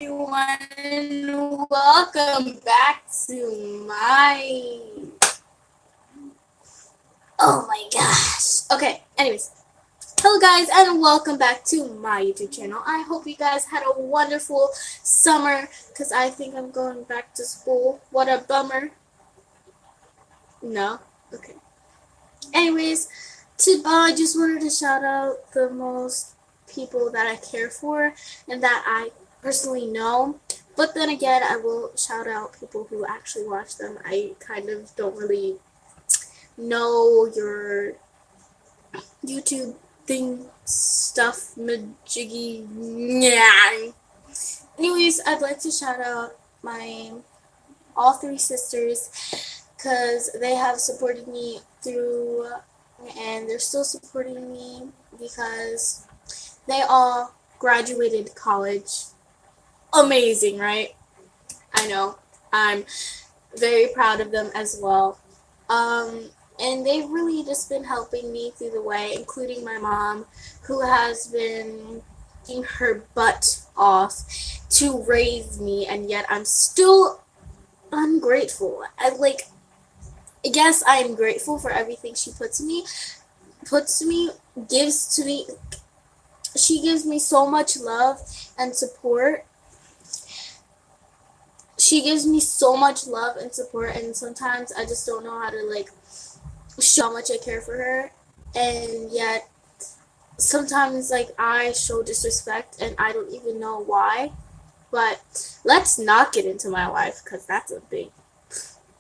everyone, and welcome back to my. Oh my gosh. Okay, anyways. Hello, guys, and welcome back to my YouTube channel. I hope you guys had a wonderful summer because I think I'm going back to school. What a bummer. No? Okay. Anyways, I just wanted to shout out the most people that I care for and that I personally know. But then again, I will shout out people who actually watch them. I kind of don't really know your YouTube thing stuff, majiggy. Yeah. Anyways, I'd like to shout out my all three sisters because they have supported me through and they're still supporting me because they all graduated college. Amazing, right? I know. I'm very proud of them as well. And they've really just been helping me through the way, including my mom, who has been working her butt off to raise me, and yet I'm still ungrateful. Yes, I am grateful for everything she puts to me, gives to me. She gives me so much love and support. She gives me so much love and support, and sometimes I just don't know how to show how much I care for her, and yet sometimes I show disrespect and I don't even know why. But let's not get into my life because that's a big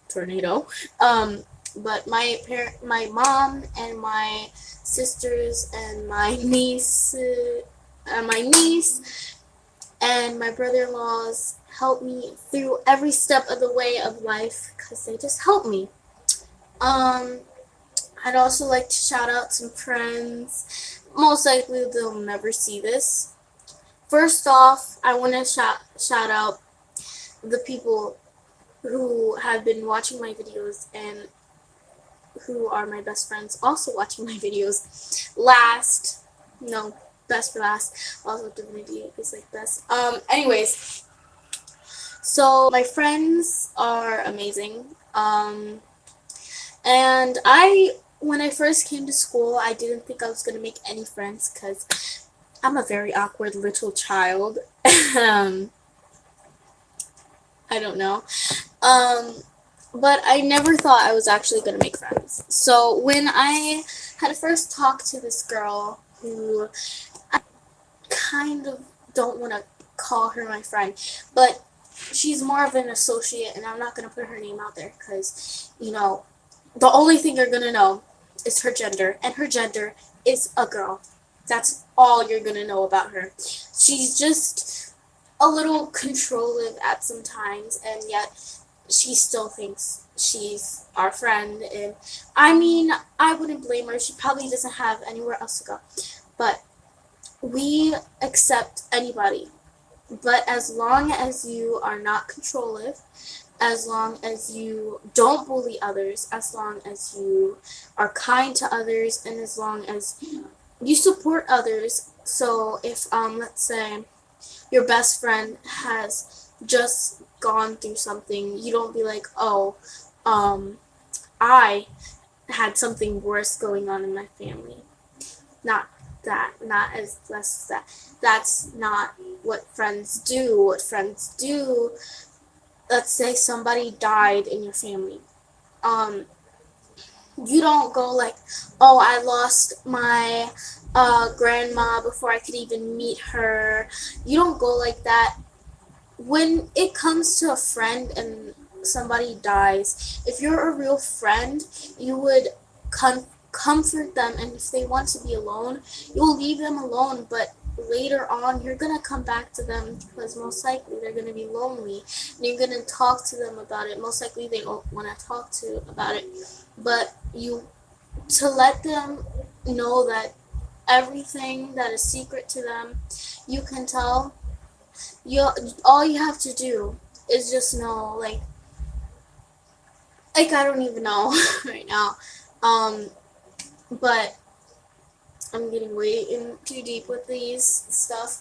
tornado. But my mom and my sisters and my niece and my brother-in-laws help me through every step of the way of life because they just help me. Um, I'd also like to shout out some friends. Most likely they'll never see this. First off, I want to shout out the people who have been watching my videos and who are my best friends also watching my videos. Best for last. Also, Divinity is best. Anyways, so my friends are amazing. And when I first came to school, I didn't think I was gonna make any friends because I'm a very awkward little child. I don't know. But I never thought I was actually going to make friends. So when I had first talked to this girl who I kind of don't want to call her my friend, but she's more of an associate, and I'm not going to put her name out there because, the only thing you're going to know is her gender, and her gender is a girl. That's all you're going to know about her. She's just a little controlling at some times, and yet she still thinks she's our friend. And I mean, I wouldn't blame her. She probably doesn't have anywhere else to go. But we accept anybody. But as long as you are not controlling, as long as you don't bully others, as long as you are kind to others, and as long as you support others. So if let's say your best friend has just gone through something, you don't be like, oh, I had something worse going on in my family. Not that, not as less as that. That's not what friends do. What friends do, let's say somebody died in your family. You don't go like, oh, I lost my grandma before I could even meet her. You don't go like that. When it comes to a friend and somebody dies, if you're a real friend, you would comfort them, and if they want to be alone, you'll leave them alone, but later on you're going to come back to them because most likely they're going to be lonely, and you're going to talk to them about it. Most likely they don't want to talk to about it, but to let them know that everything that is secret to them, you can tell. All you have to do is just know, I don't even know right now. But I'm getting way in too deep with these stuff.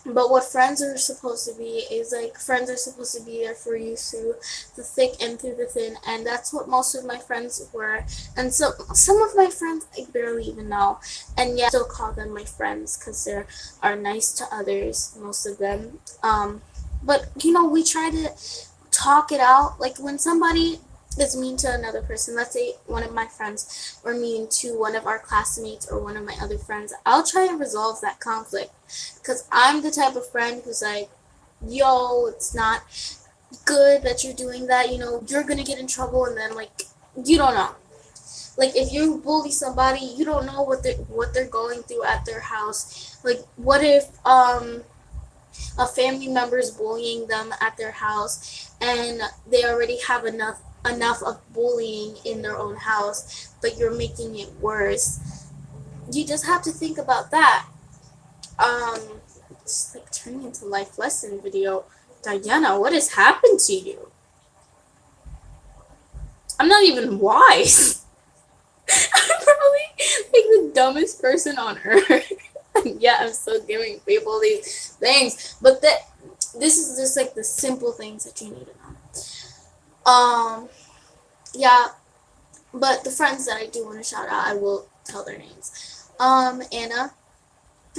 But what friends are supposed to be is like friends are supposed to be there for you through the thick and through the thin, and that's what most of my friends were. And so some of my friends I barely even know, and yet I still call them my friends because they are nice to others, most of them. But we try to talk it out. Like when somebody is mean to another person, let's say one of my friends or mean to one of our classmates or one of my other friends, I'll try and resolve that conflict because I'm the type of friend who's like, yo, it's not good that you're doing that, you're gonna get in trouble, and then like you don't know. Like if you bully somebody, you don't know what they're going through at their house. Like what if a family member is bullying them at their house and they already have enough of bullying in their own house, but you're making it worse. You just have to think about that. It's like turning into life lesson video. Diana, what has happened to you? I'm not even wise. I'm probably like the dumbest person on earth. Yeah, I'm still giving people these things, but this is just like the simple things that you need to know. Yeah, but the friends that I do want to shout out, I will tell their names. Anna,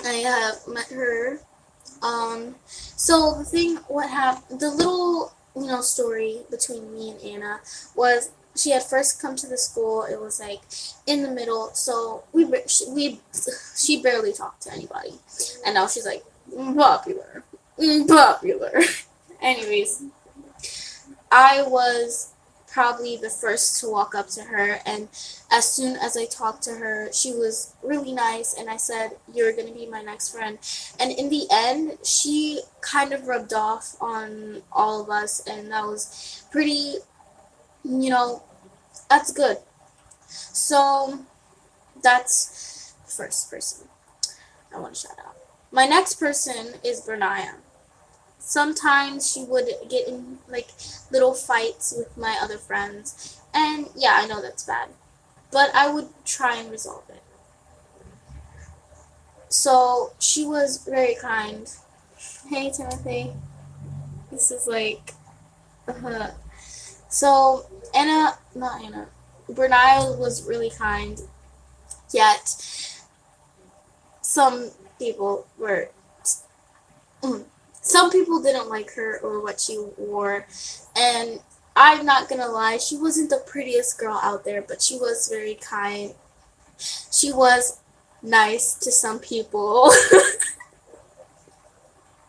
I have met her. So what happened, the little, story between me and Anna was she had first come to the school. It was like in the middle, so she barely talked to anybody, and now she's like popular, popular. Anyways, I was probably the first to walk up to her, and as soon as I talked to her, she was really nice, and I said, "You're going to be my next friend." And in the end, she kind of rubbed off on all of us, and that was pretty, that's good. So that's the first person I want to shout out. My next person is Bernaya. Sometimes she would get in like little fights with my other friends, and yeah, I know that's bad, but I would try and resolve it. So she was very kind. Hey Timothy, this is like, so not Anna, Bernaya was really kind, yet some people were some people didn't like her or what she wore, and I'm not gonna lie, she wasn't the prettiest girl out there, but she was very kind. She was nice to some people.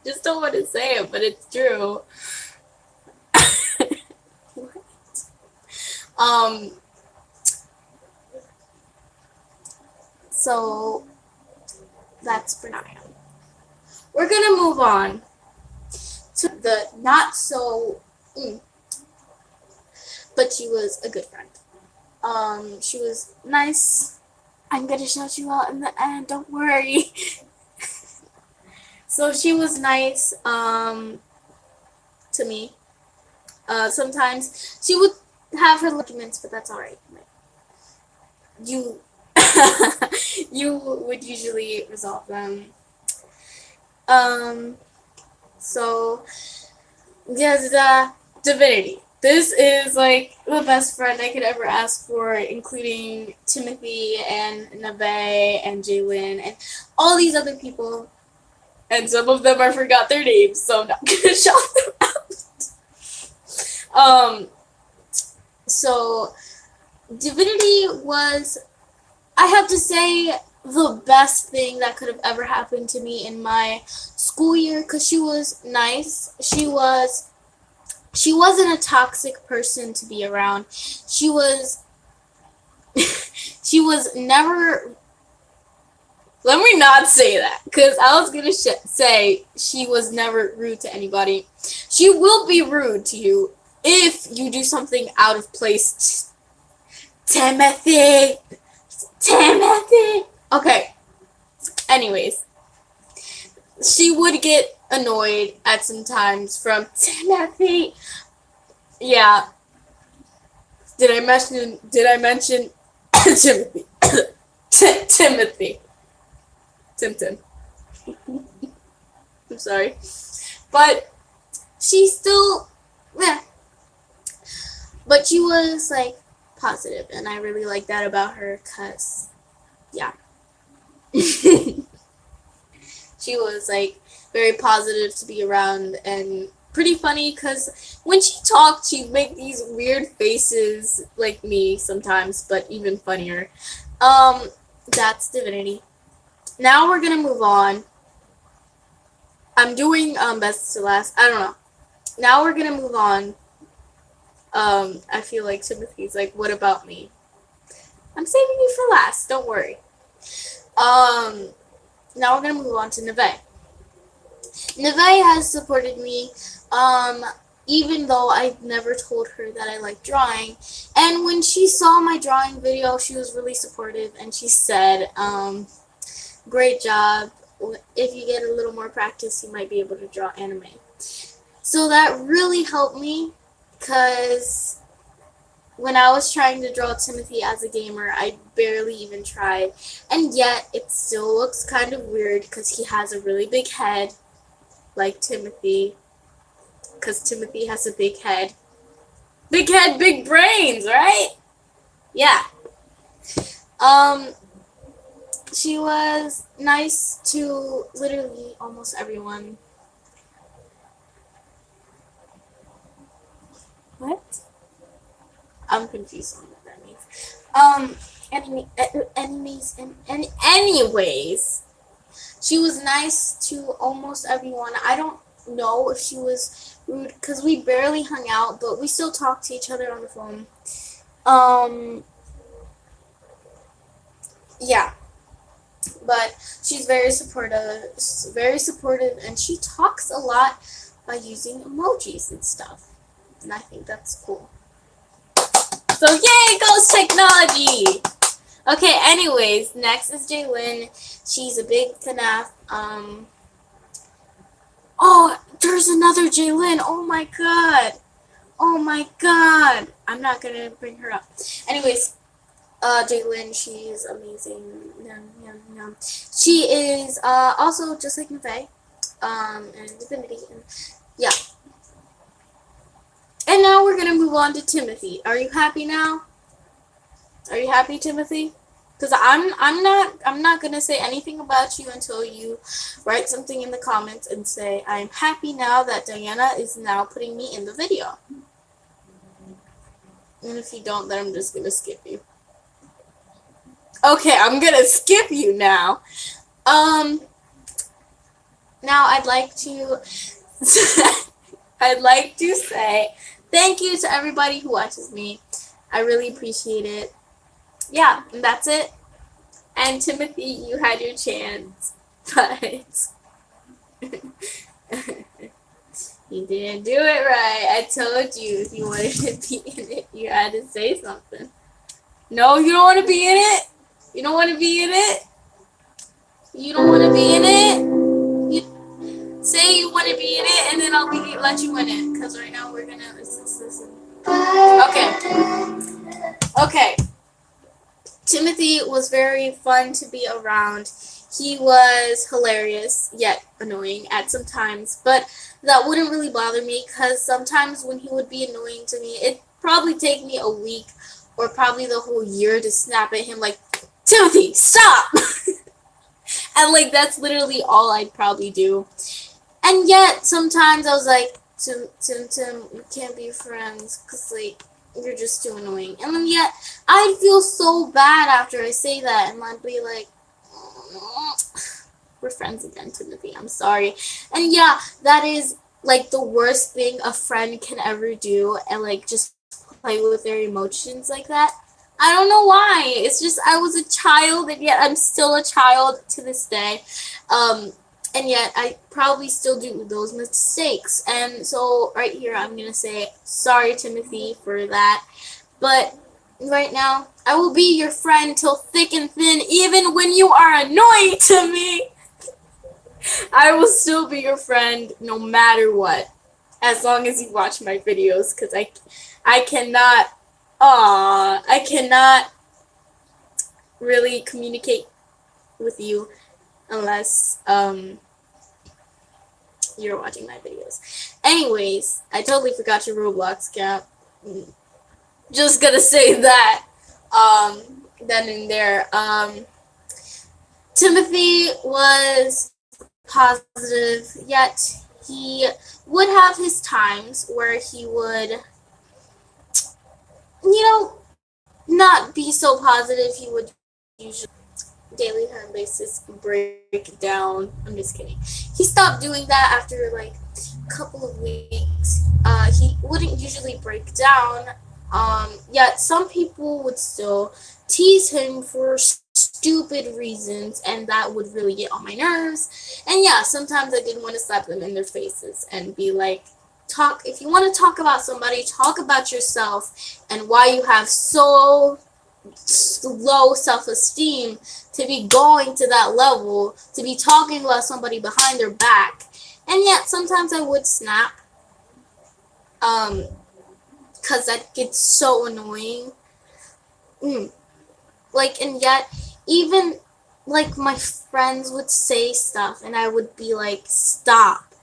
Just don't want to say it, but it's true. um so that's Bernaya. We're gonna move on to the not so but she was a good friend. She was nice. I'm gonna shout you out in the end, don't worry. So she was nice to me. Sometimes she would have her arguments, but that's alright. You you would usually resolve them. So yeah, Divinity. This is like the best friend I could ever ask for, including Timothy and Neve and Jalen and all these other people. And some of them I forgot their names, so I'm not gonna shout them out. So Divinity was, I have to say, the best thing that could have ever happened to me in my school year, because she was nice. She wasn't a toxic person to be around. She was never, let me not say that, because I was going to say she was never rude to anybody. She will be rude to you if you do something out of place. Timothy! Okay. Anyways, she would get annoyed at some times from Timothy. Yeah. Did I mention Timothy? Timothy. Tim. I'm sorry. But she still, yeah. But she was, like, positive, and I really like that about her, because, yeah. She was, like, very positive to be around, and pretty funny, because when she talked, she'd make these weird faces, like me sometimes, but even funnier. That's Divinity. Now we're gonna move on. I'm doing, best to last. I don't know. Now we're gonna move on. I feel like Timothy's like, what about me? I'm saving you for last, don't worry. Now we're gonna move on to Neve. Neve has supported me, even though I've never told her that I like drawing. And when she saw my drawing video, she was really supportive, and she said, great job. If you get a little more practice, you might be able to draw anime. So that really helped me, because when I was trying to draw Timothy as a gamer, I barely even tried. And yet, it still looks kind of weird, because he has a really big head, like Timothy. Because Timothy has a big head. Big head, big brains, right? Yeah. She was nice to literally almost everyone. What? I'm confused on what that means. Anyways, she was nice to almost everyone. I don't know if she was rude, because we barely hung out, but we still talked to each other on the phone. Yeah. But she's very supportive, and she talks a lot by using emojis and stuff. And I think that's cool. So yay, goes technology! Okay, anyways, next is Jaylin. She's a big FNAF. Oh, there's another Jaylin. Oh my god. Oh my god. I'm not gonna bring her up. Anyways, Jaylin, she's amazing. Yum, yum, yum. She is also just like Neve, and Divinity, and yeah. And now we're gonna move on to Timothy. Are you happy now? Are you happy, Timothy? Because I'm not gonna say anything about you until you write something in the comments and say, I'm happy now that Diana is now putting me in the video. And if you don't, then I'm just gonna skip you. Okay, I'm gonna skip you now. Now I'd like to say thank you to everybody who watches me. I really appreciate it. Yeah, and that's it. And Timothy, you had your chance, but you didn't do it right. I told you if you wanted to be in it, you had to say something. No, you don't want to be in it? You don't want to be in it? You don't want to be in it? You say you want to be in it, and then I'll let you in it. Because right now we're going to listen. Okay. Timothy was very fun to be around. He was hilarious, yet annoying at some times. But that wouldn't really bother me, because sometimes when he would be annoying to me, it'd probably take me a week or probably the whole year to snap at him like, Timothy, stop! And like, that's literally all I'd probably do. And yet, sometimes I was like, Tim, we can't be friends, because like, you're just too annoying. And then yet, I'd feel so bad after I say that, and I'd be like, oh, we're friends again, Timothy, I'm sorry. And yeah, that is like the worst thing a friend can ever do, and like just play with their emotions like that. I don't know why. It's just I was a child, and yet I'm still a child to this day. And yet I probably still do those mistakes. And so right here I'm going to say sorry, Timothy, for that. But right now, I will be your friend till thick and thin, even when you are annoying to me. I will still be your friend no matter what, as long as you watch my videos, because I cannot really communicate with you unless you're watching my videos. Anyways, I totally forgot your Roblox cap. Just gonna say that. Then and there. Timothy was positive, yet he would have his times where he would, not be so positive. He would usually daily time basis break down. I'm just kidding. He stopped doing that after like a couple of weeks. He wouldn't usually break down. Yet some people would still tease him for stupid reasons, and that would really get on my nerves. And yeah, sometimes I did want to slap them in their faces and be like, if you want to talk about somebody, talk about yourself and why you have so low self-esteem to be going to that level, to be talking about somebody behind their back. And yet sometimes I would snap, because that gets so annoying. And yet even like my friends would say stuff and I would be like, stop.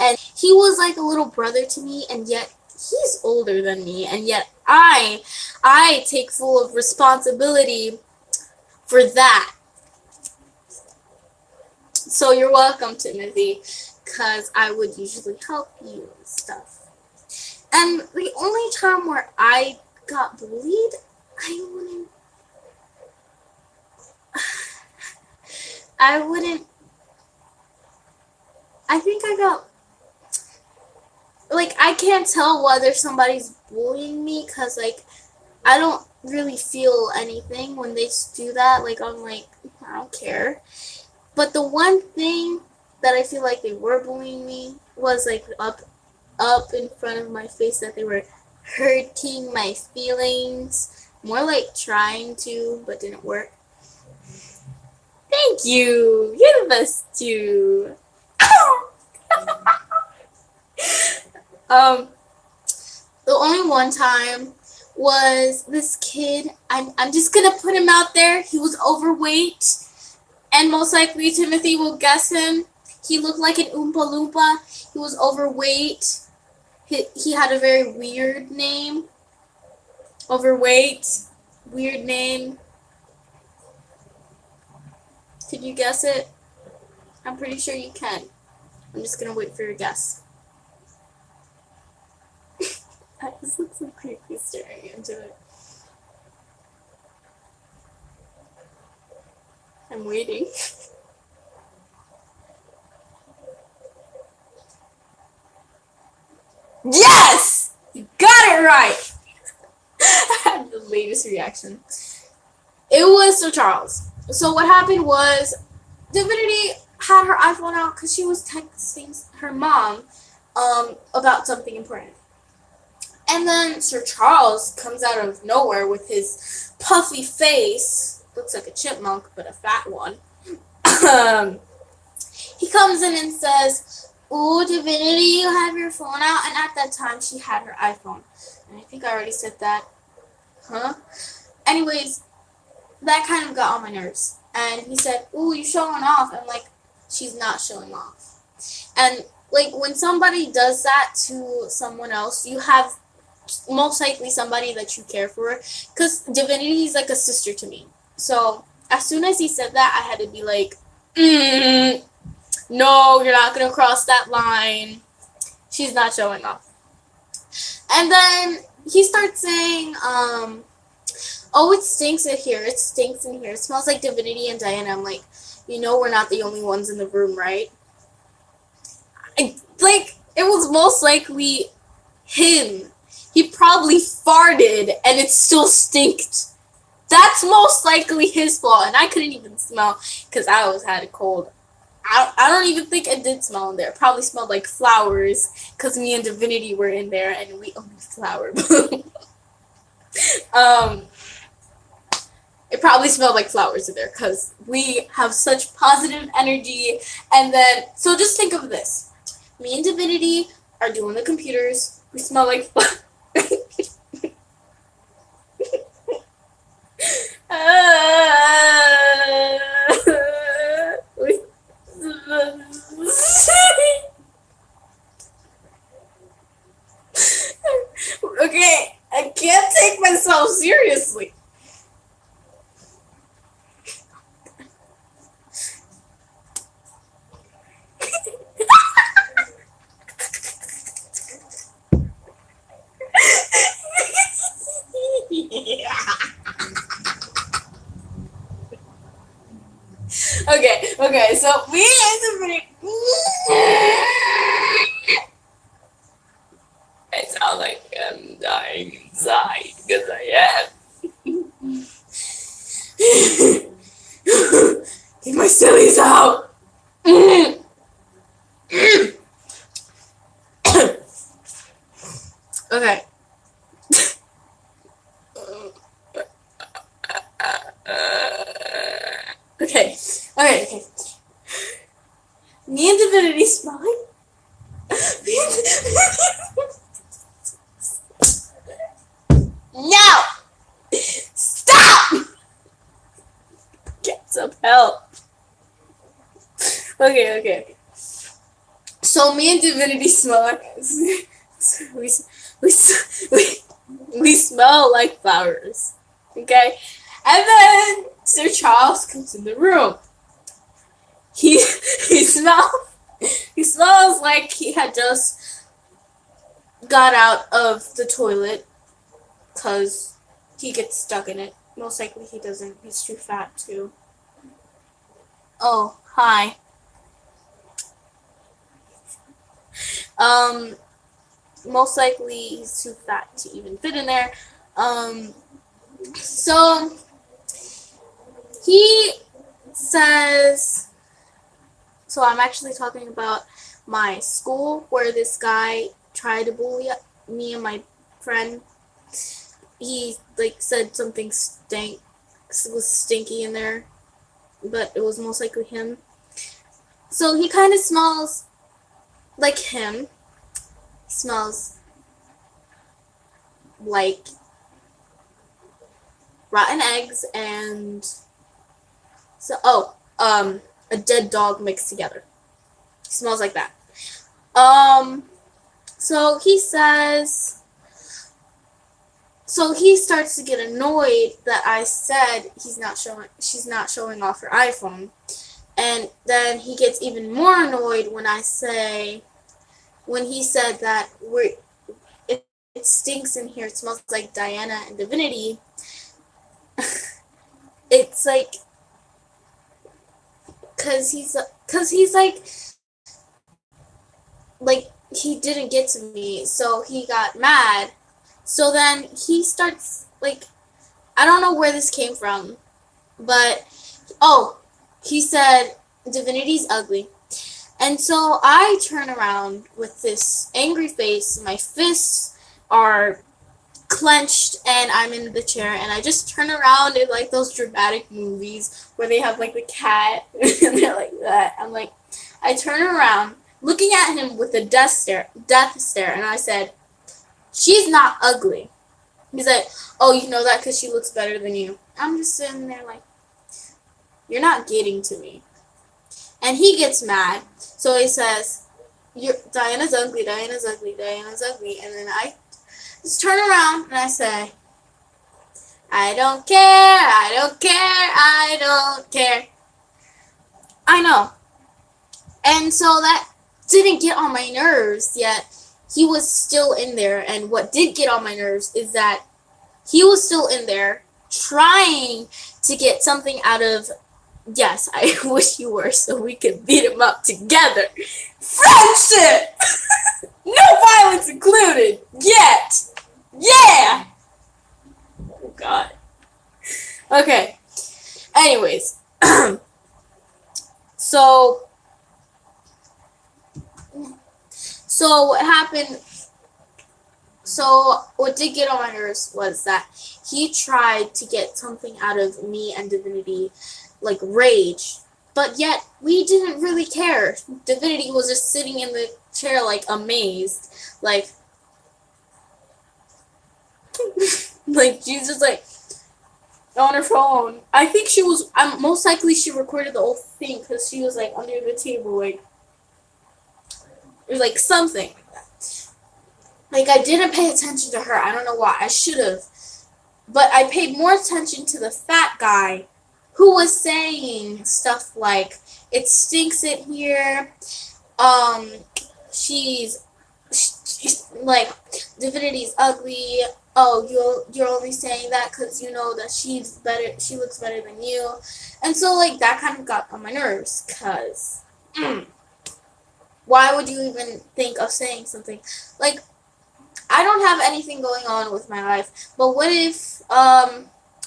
And he was like a little brother to me, and yet he's older than me, and yet I take full of responsibility for that. So you're welcome, Timothy, because I would usually help you and stuff. And the only time where I got bullied, I think I got, like, I can't tell whether somebody's bullying me, because, like, I don't really feel anything when they do that. Like, I'm like, I don't care. But the one thing that I feel like they were bullying me was, like, up in front of my face, that they were hurting my feelings. More like trying to, but didn't work. Thank you! You're the best too! The only one time was this kid. I'm just gonna put him out there. He was overweight, and most likely Timothy will guess him. He looked like an Oompa Loompa. He was overweight. He had a very weird name. Overweight, weird name. Could you guess it? I'm pretty sure you can. I'm just gonna wait for your guess. This looks so creepy staring into it. I'm waiting. Yes! You got it right! I had the latest reaction. It was Sir Charles. So what happened was, Divinity had her iPhone out because she was texting her mom about something important. And then Sir Charles comes out of nowhere with his puffy face. Looks like a chipmunk, but a fat one. He comes in and says, "Ooh, Divinity, you have your phone out." And at that time, she had her iPhone. And I think I already said that. Huh? Anyways, that kind of got on my nerves. And he said, "Ooh, you showing off." I'm like, she's not showing off. And, like, when somebody does that to someone else, you have most likely somebody that you care for, because Divinity is like a sister to me. So as soon as he said that, I had to be like, no, you're not gonna cross that line. She's not showing off. And then he starts saying, oh, it stinks in here. It stinks in here. It smells like Divinity and Diana. I'm like, we're not the only ones in the room, right? It was most likely him. He probably farted and it still stinked. That's most likely his fault, and I couldn't even smell because I had a cold. I don't even think it did smell in there. It probably smelled like flowers because me and Divinity were in there and we owned flower. It probably smelled like flowers in there because we have such positive energy. And then, so just think of this. Me and Divinity are doing the computers. We smell like flowers. myself seriously. Okay, so me and Tiffany. I sound like I'm dying inside because I am. Get my sillies out. Okay. Okay. Me and Divinity smiling. No! Stop! Get some help. Okay. So me and Divinity smell we smell like flowers. Okay? And then Sir Charles comes in the room. He smells like he had just got out of the toilet because he gets stuck in it. Most likely he doesn't. He's too fat too. Oh, hi. Most likely he's too fat to even fit in there. So he says, so I'm actually talking about my school where this guy tried to bully me and my friend. He said something was stinky in there, but it was most likely him. So he kind of smells like him. He smells like rotten eggs and a dead dog mixed together. He smells like that. So he says. So he starts to get annoyed that I said she's not showing off her iPhone. And then he gets even more annoyed when he said that it stinks in here, it smells like Diana and Divinity. It's like, cause he's like he didn't get to me, so he got mad. So then he starts, I don't know where this came from, but, he said, Divinity's ugly. And so I turn around with this angry face, my fists are clenched, and I'm in the chair, and I just turn around in, those dramatic movies where they have, the cat, and they're like that. I turn around, looking at him with a death stare, and I said, she's not ugly. He's like, oh, you know that because she looks better than you. I'm just sitting there you're not getting to me. And he gets mad. So he says, Diana's ugly. And then I just turn around and I say, I don't care. I know. And so that didn't get on my nerves yet. He was still in there, and what did get on my nerves is that he was still in there trying to get something out of, yes, I wish you were so we could beat him up together. Friendship! No violence included, yet! Yeah! Oh, God. Okay. Anyways. So what happened, what did get on my nerves was that he tried to get something out of me and Divinity, rage, but yet we didn't really care. Divinity was just sitting in the chair, amazed, she's just, on her phone. I think most likely she recorded the whole thing, because she was, under the table, or something like that. I didn't pay attention to her. I don't know why. I should have. But I paid more attention to the fat guy who was saying stuff like, "It stinks in here. Um, she's like, Divinity's ugly. Oh, you're only saying that because you know that she's better. She looks better than you." And so like that kind of got on my nerves because why would you even think of saying something like, I don't have anything going on with my life, but what if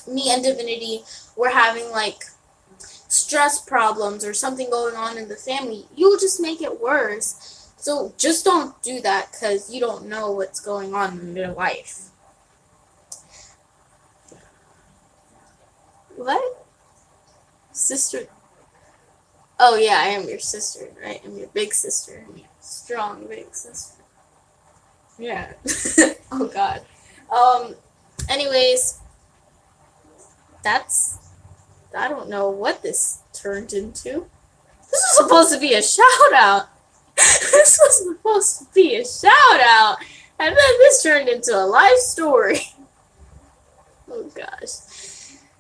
me and Divinity were having like stress problems or something going on in the family? You'll just make it worse. So just don't do that because you don't know what's going on in their life. What? Sister? Oh yeah, I am your sister, right? I'm your big sister. I'm your strong big sister. Yeah. Oh god. Anyways, that's, I don't know what this turned into. This was supposed to be a shout out. This was supposed to be a shout out. And then this turned into a life story. Oh gosh.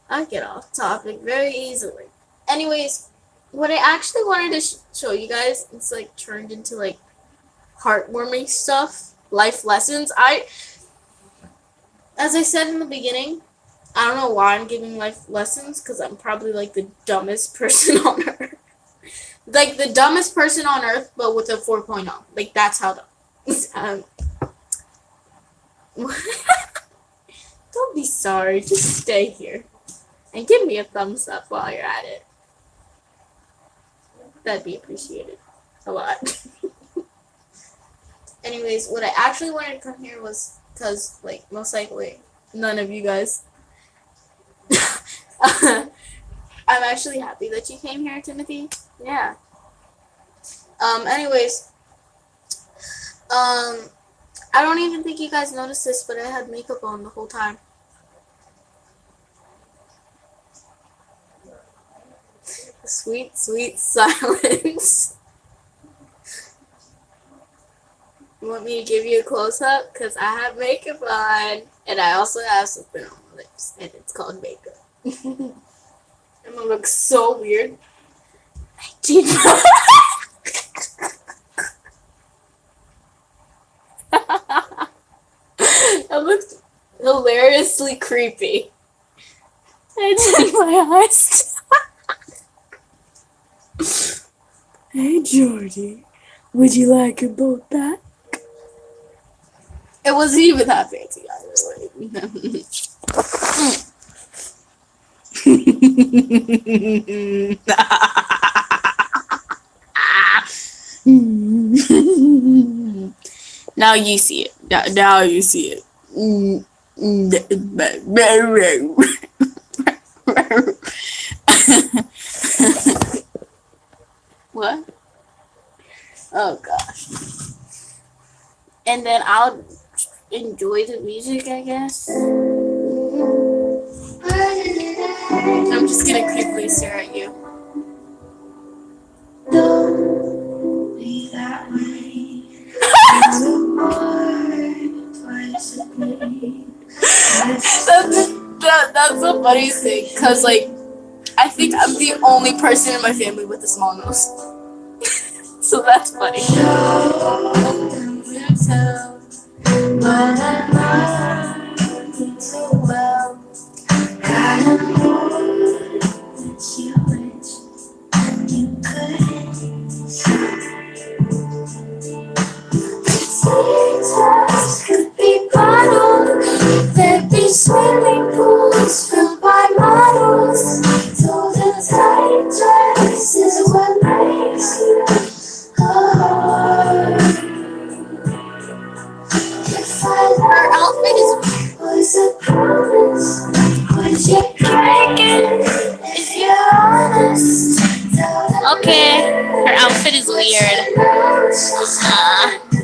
I get off topic very easily. Anyways, what I actually wanted to show you guys, it's like turned into like heartwarming stuff, life lessons. As I said in the beginning, I don't know why I'm giving life lessons because I'm probably like the dumbest person on earth. Like the dumbest person on earth, but with a 4.0. Like that's how dumb. Don't be sorry. Just stay here and give me a thumbs up while you're at it. That'd be appreciated a lot. Anyways, what I actually wanted to come here was because, like, most likely none of you guys. I'm actually happy that you came here, Timothy. Yeah. Anyways, I don't even think you guys noticed this, but I had makeup on the whole time. Sweet, sweet silence. You want me to give you a close-up? Because I have makeup on, and I also have something on my lips, and it's called makeup. I'm gonna look so weird. I did not. That looks hilariously creepy. I did my eyes. Hey, Jordy, would you like a boat back? It wasn't even that fancy either way. Now you see it. Now you see it. What? Oh gosh. And then I'll enjoy the music, I guess. I'm just gonna quickly stare at you. Don't be that way. That's a funny thing, cause like I think I'm the only person in my family with a small nose, so that's funny. But I love you so well. Kinda more that you wish you could. Jesus could be bottled. There'd be swimming pools filled by models. So the tight dress is what makes you hard. Her outfit was a promise. Would you break it if you're honest? Okay, her outfit is weird.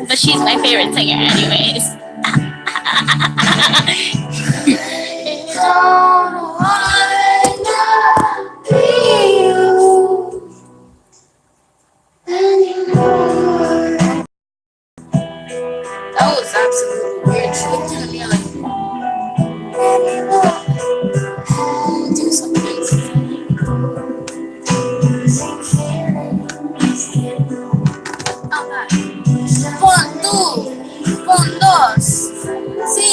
But she's my favorite singer anyways. Don't wanna be you anymore. That was absolutely weird. She looked at me like, Pon tú. Pon dos. Sí.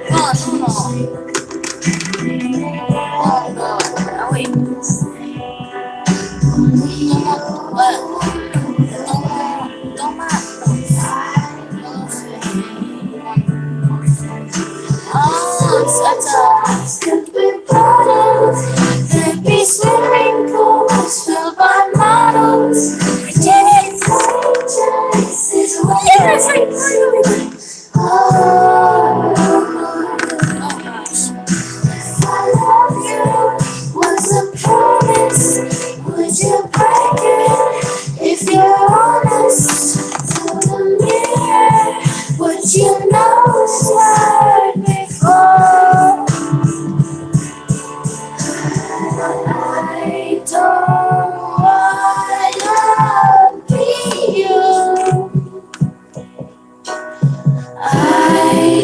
Pon uno. Pon dos. Ah, wait. Toma. Oh, such a there'd be swimming pools filled by models. Yes, oh gosh. If I love you was a promise, would you break it? If you're honest, tell the mirror what you know is right before. I don't wanna be you. I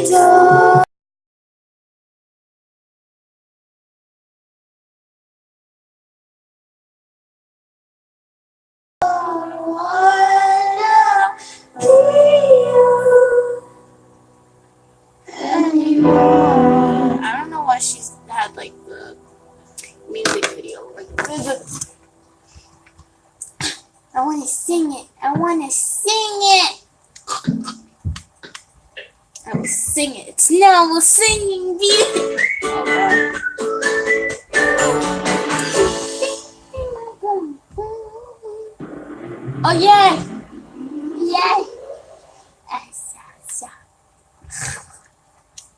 don't. Wanna be you anymore. I don't know why she's had like the music video. Like, I want to sing it. I want to sing it. I will sing it. It's now a singing bee. Oh yeah. Yay!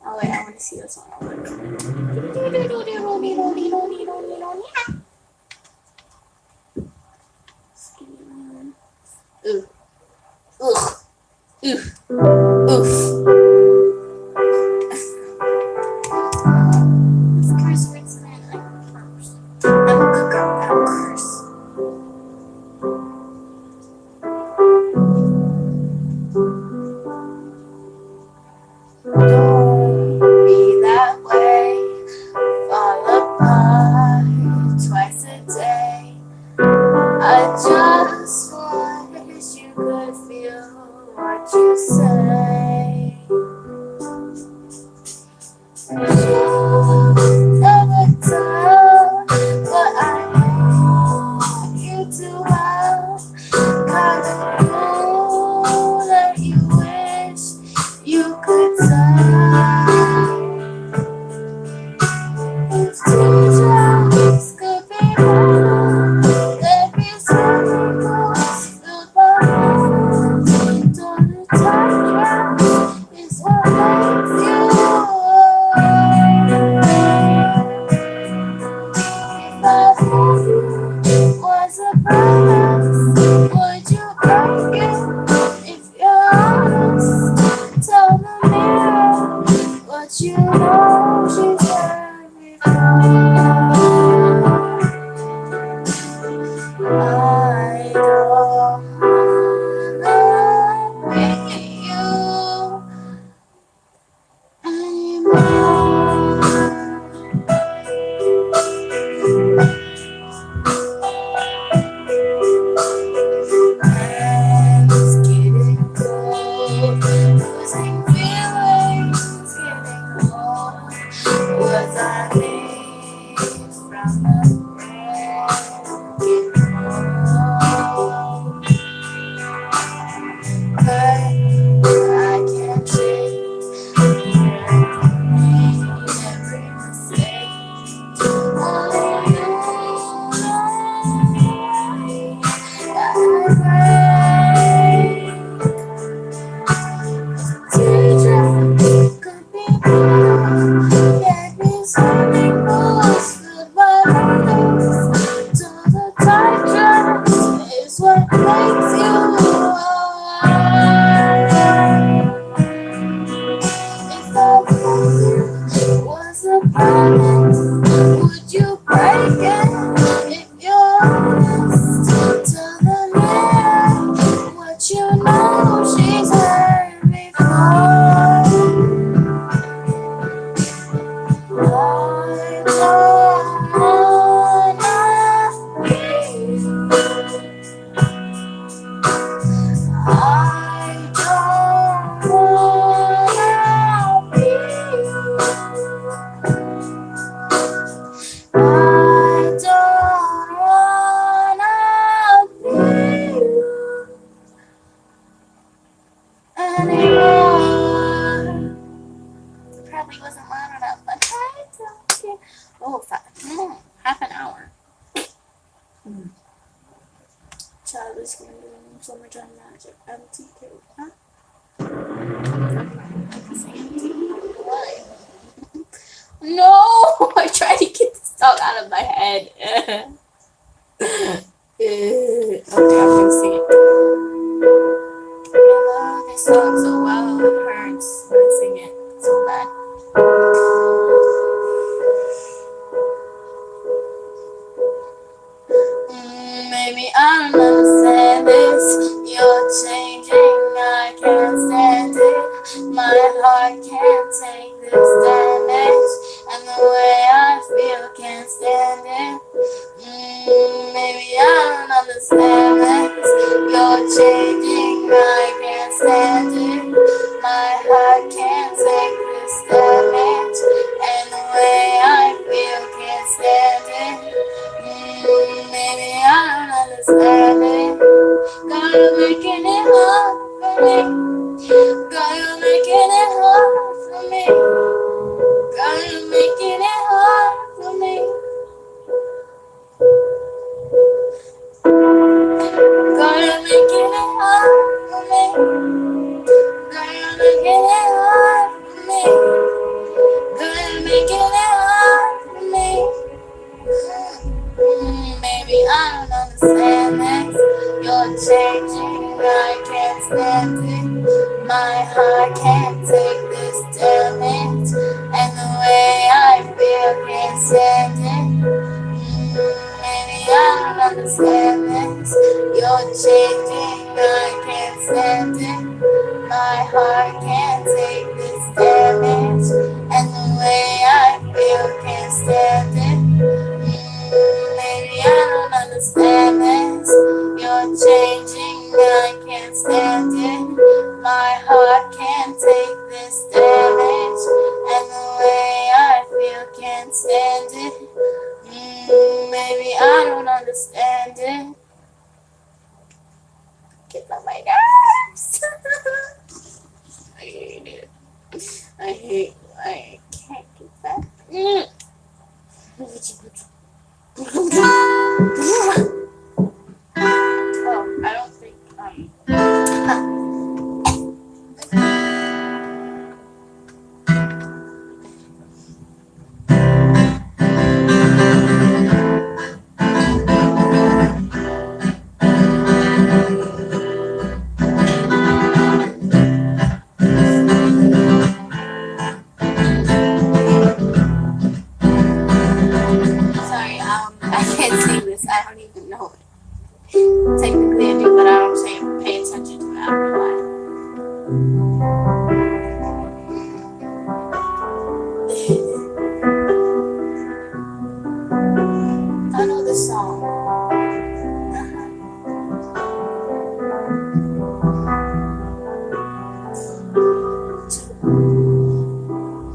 Oh wait, I want to see this one. Ooh. Ugh. Oof. Oof. Curse words, man. I curse. I'm a curse. this game. Summertime Magic. MTK. Huh? No! I tried to get this song out of my head. Okay, I'm gonna sing it. I love this song so well, it hurts when I sing it so bad. Maybe I don't understand this. You're changing, I can't stand it. My heart can't take this damage, and the way I feel can't stand it. Maybe I don't understand this. You're changing, I can't stand it. My heart can't take this damage, and the way I feel can't stand it. Maybe I don't understand it. God, you're making it hard for me. God, you're making it hard for me. God, you're making it hard for me. God, you're making it hard for me. God, you're making it hard for me. God, you're making it hard for me. Maybe I don't understand this. You're changing, I can't stand it. My heart can't take this damage, and the way I feel can't stand it. Maybe I don't understand this. You're changing, I can't stand it. My heart can't take this damage, and the way I feel can't stand it. Maybe I don't understand this. You're changing, I can't stand it. My heart can't take this damage, and the way I feel can't stand it. Maybe I don't understand it. Get on my nerves. I hate it. I can't get that. Oh, I don't think, sorry, I can't sing this. I don't even know it. Technically I do, but I don't pay attention to that. I know this song.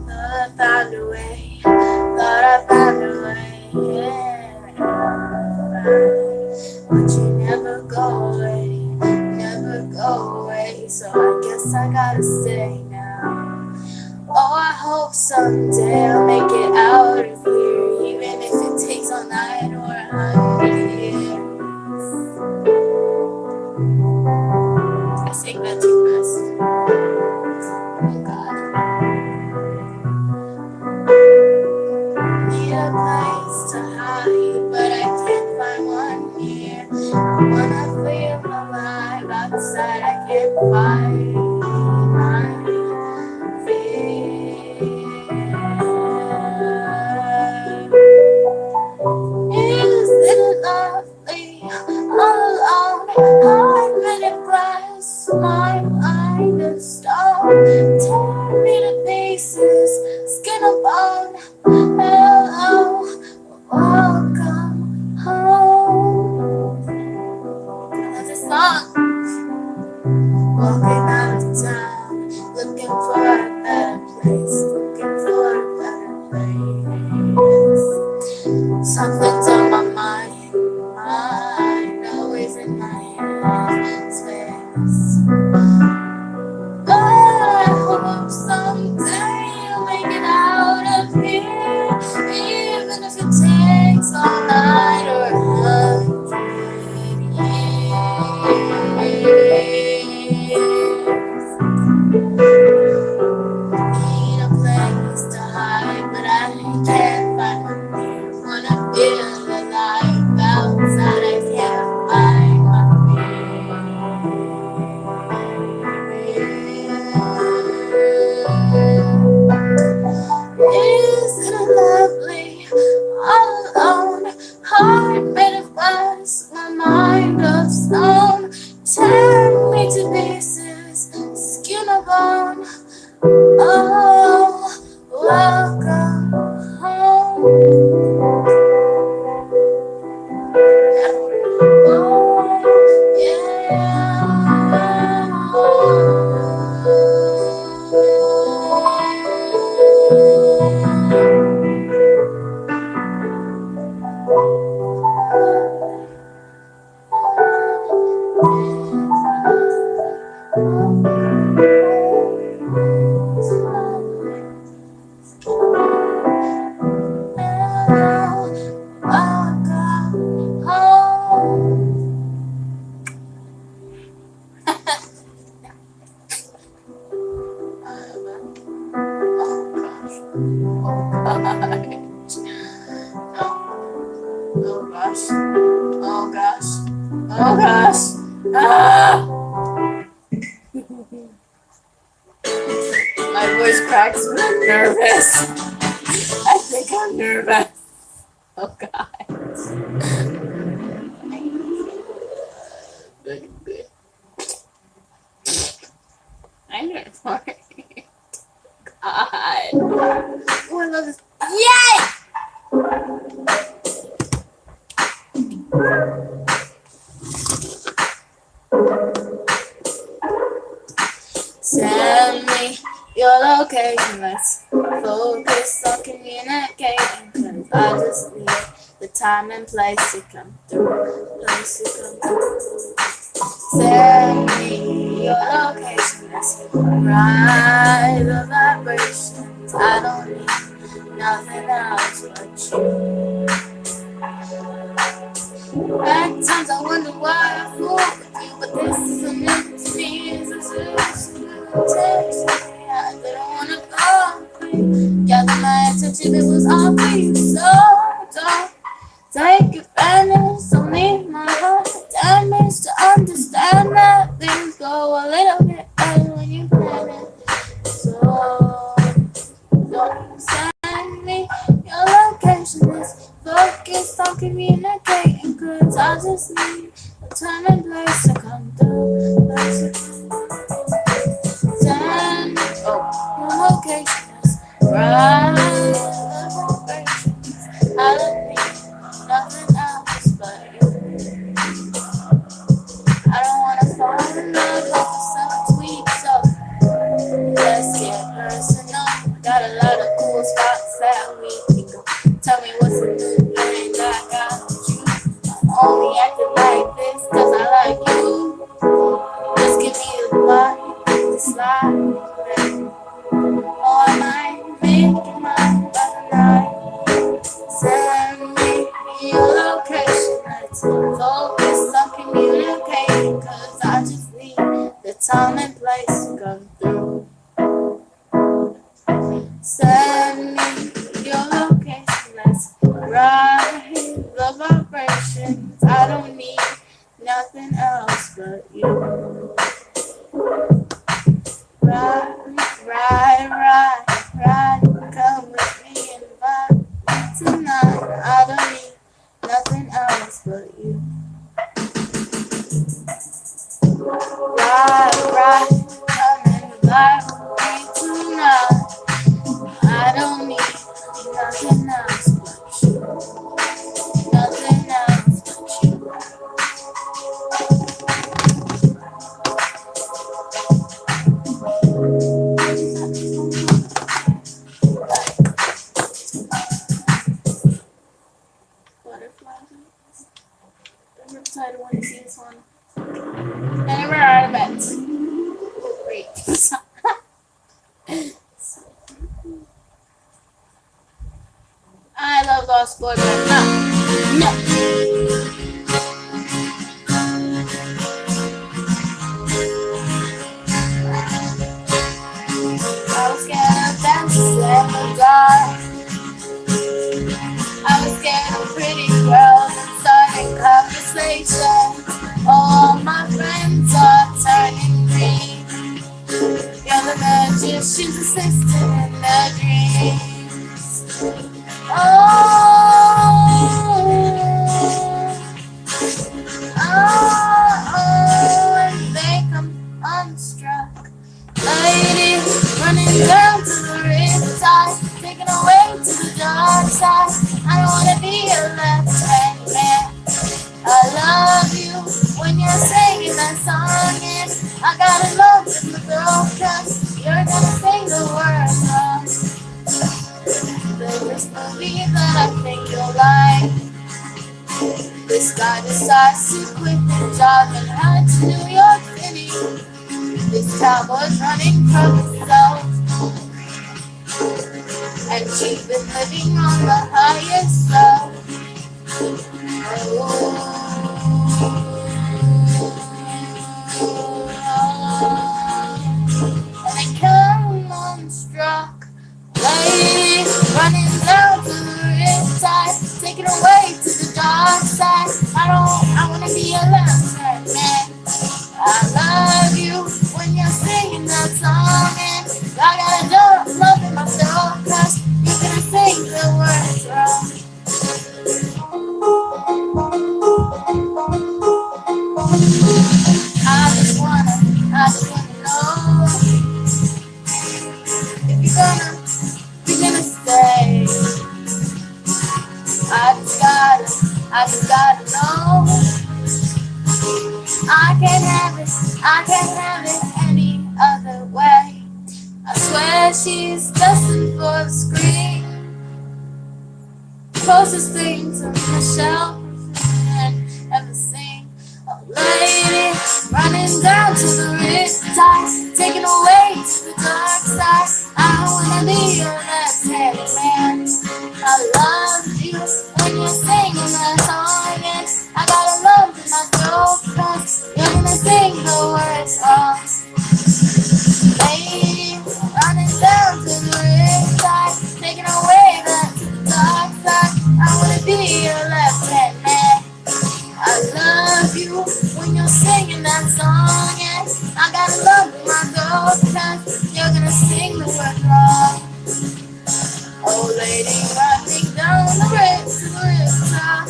Thought I found a way. Thought I found a way. Yeah. But you never go away. Never go away. So I guess I gotta stay now. Oh, I hope someday I'll make it out of here, even if it takes all night or 100 years. I sang that too fast. Oh God. Need a place to hide, but I can't find one here. I wanna feel alive outside. I can't fight my fear. made of glass, my mind of stone. Tear me to pieces, skin of bone. Oh, welcome home. Oh, welcome home. Oh gosh. Oh gosh. Oh gosh. Ah! My voice cracks when I'm nervous. I think I'm nervous. Oh god. I'm nervous. God. Oh, I love this. Yay! Send me your location, let's focus on communicating, cause I just need the time and place to come through, Send me your location, let's ride the vibrations. I don't need nothing else but you. At times I wonder why I fool with you, but this is a new to me, it's a solution. Text me, I didn't wanna call you. Gather my attention, it was all for you. So don't take advantage, don't leave my heart damaged. To understand that things go a little bit better when you plan it. So don't send me your location, let's focus on communicating, cause I just need a time and place to come through. Send me your location, let's ride the vibrations. I don't need nothing else but you. I don't wanna fall in love like the summer tweet, so let's get personal. Got a lot of cool spots that we can go. Tell me what's the new thing that I got you. I'm only acting like this cause I like you. Just give me the vibe, the slide. Oh, I might make you mine by the night. Send me your location, let's focus on communicating, cause I just need the time and place to come through. Send me your location, let's ride the vibrations. I don't need nothing else but you. Ride, ride, ride, ride, come with me and vibe tonight. I don't need nothing else but you. Ride, ride, come and vibe with me tonight. I don't need nothing else but you. Nothing else but you. Butterflies. I'm excited when you see this one. And we're out of bed. Oh, great. I love Lost Boy, but no. I was scared of dances in the dark. I was scared of pretty girls and starting conversations. All my friends are turning green. You're the magician's assistant in their dreams. Oh, that song, and I gotta love with my girl, cause you're gonna sing the words wrong. There's this movie that I think you'll like. This guy decides to quit his job and head to New York City. This cowboy's running from himself, and she's been living on the highest level. And I come on struck lady running down to the riptide, taken away to the dark side. I wanna be a lover, man. I love you when you're singing that song, and I gotta love it myself, cause you're gonna sing the words wrong. I just wanna know if you're gonna stay. I just gotta know. I can't have it any other way. I swear she's destined for the screen, closest thing to Michelle ever seen. A lady running down to the riptide, taken away to the dark side. I don't wanna be your left-handed man. I love you when you're singing that song, and I gotta love in my throat, cause you're gonna sing the words wrong. Lady running down to the riptide, taking away the dark side. I wanna be your left-hand man. I love you when you're singing that song, and I gotta love in my throat, cause you're gonna sing the words wrong. Oh, lady running down the riptide,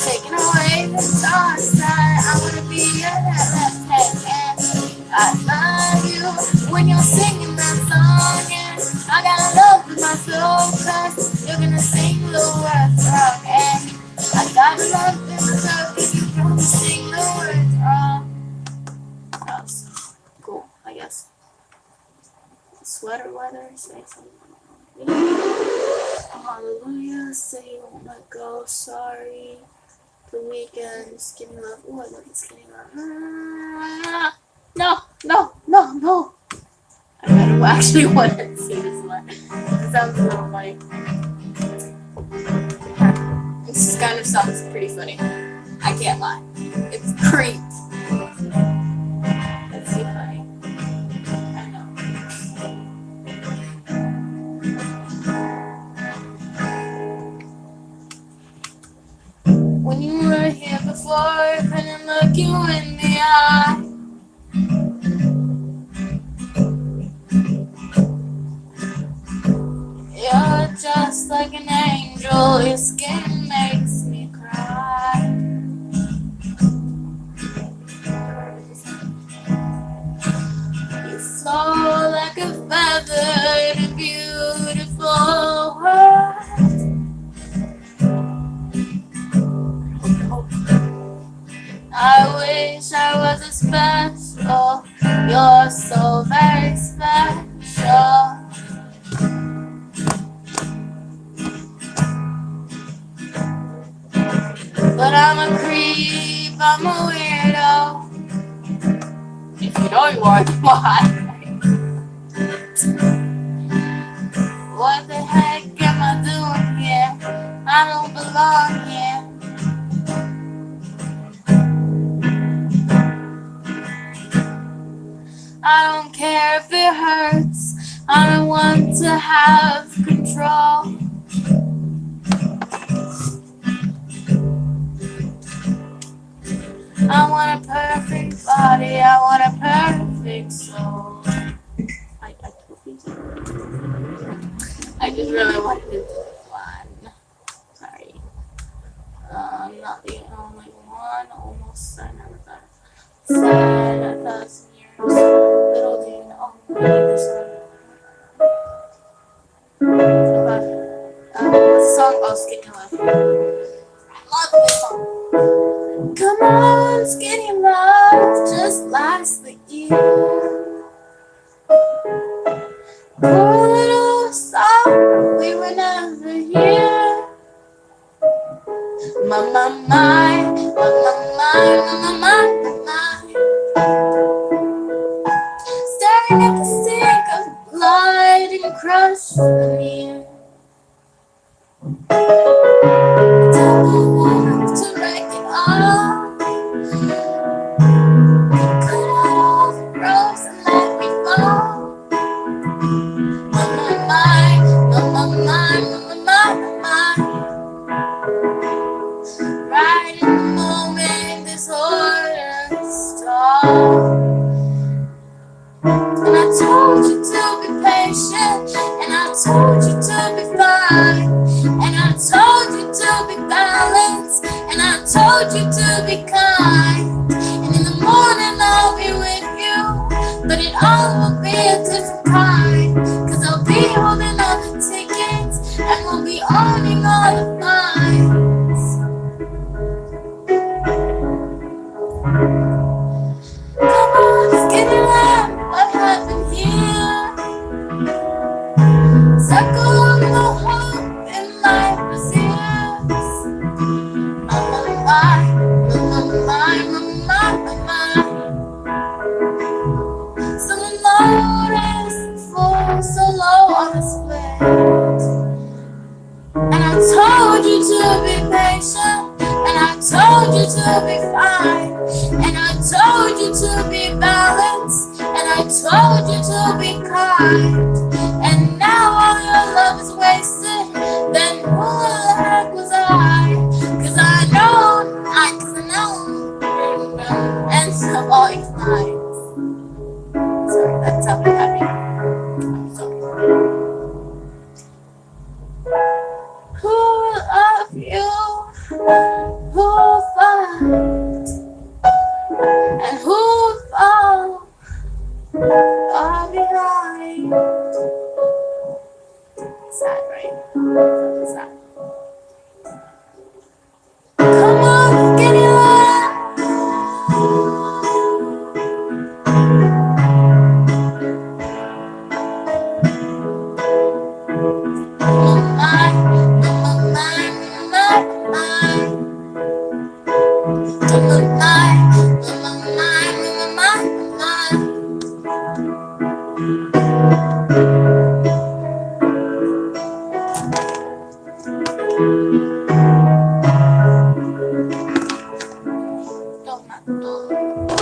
taking away the dark side. I wanna be your left-hand man. I love you when you're singing that song, and I gotta love with my soul, cause you're gonna sing the words wrong. And I gotta love with my soul, cause you're gonna sing the words wrong. That was cool, I guess. Sweater weather, say something. Hallelujah, say you won't let go, sorry. The Weeknd, Skinny Love. Oh, I love the Skinny Love. No. I don't actually want to see this one. It sounds a little funny. This kind of sounds pretty funny. I can't lie. It's great. It's too funny. I know. When you were here before, I couldn't look you in the eye. You're just like an angel, your skin makes me cry. You flow like a feather in a beautiful world. I wish I wasn't special, you're so very special. But I'm a creep, I'm a weirdo. If you know you are, why? What the heck am I doing here? I don't belong here. I don't care if it hurts, I don't want to have control. I want a perfect body, I want a perfect soul. I just really wanted to do one. Sorry. I'm not the only one. Almost I never thought. Said 1,000 years. Little do you know. This song. Oh, Skinny Love. I love this song. Come on, Skinny Love. love just last the year. Poor little song we were never here. My, my, my, my, my, my, my, my, staring at the sink of light and crush the mirror. Tell me love to wreck it all. Cut out all the ropes and let me fall. My, my, my, my, my, my, my, my. Right in the moment this order stopped. And I told you to be patient, and I told you to be fine, and I told you to be balanced, and I told you to be kind. And in the morning I'll be with you, but it all will be a different kind. Cause I'll be holding all the tickets, and we'll be owning all the fines. Come on, let's get it out. What happened here? Circle on the hope and life was yours. My, so the load is full, so low on the split. And I told you to be patient, and I told you to be fine, and I told you to be balanced, and I told you to be kind. And now all your love is wasted, then who the heck was I? Cause I know, and of all these lines. Sorry, that's how happy. I'm sorry. Who of you, who fight, and who fall far behind? Sad, right? Sad. Come on, get it up.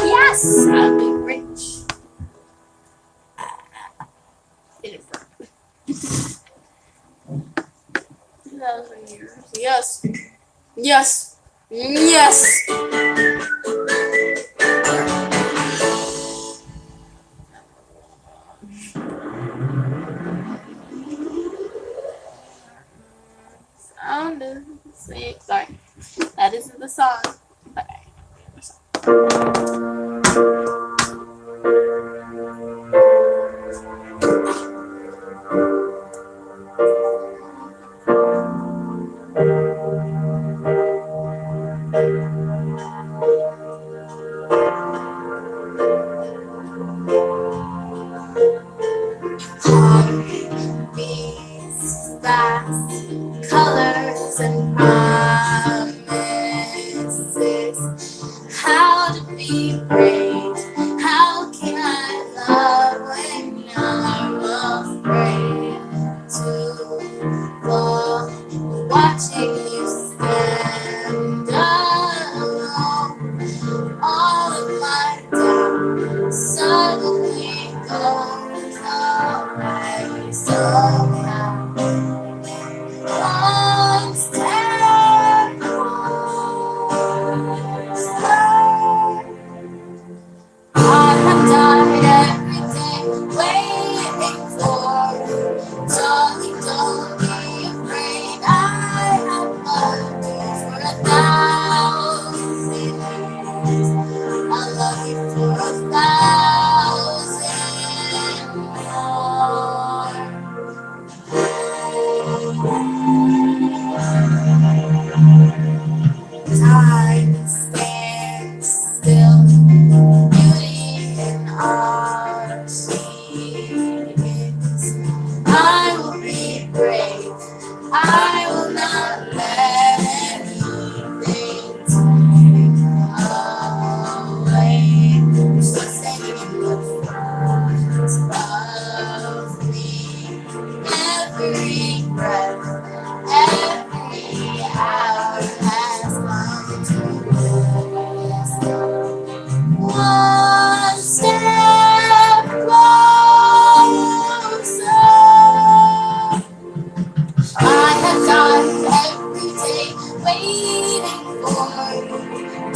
Yes, I'll be rich. 2,000 years. Yes. Yes. Yes. Sound is sick. Sorry. That isn't the song. Okay. Heartbeats fast, colors and promises. How to be brave? How can I love when you're afraid to fall? Watching you stand alone, all of my doubt suddenly goes away somehow. One step closer.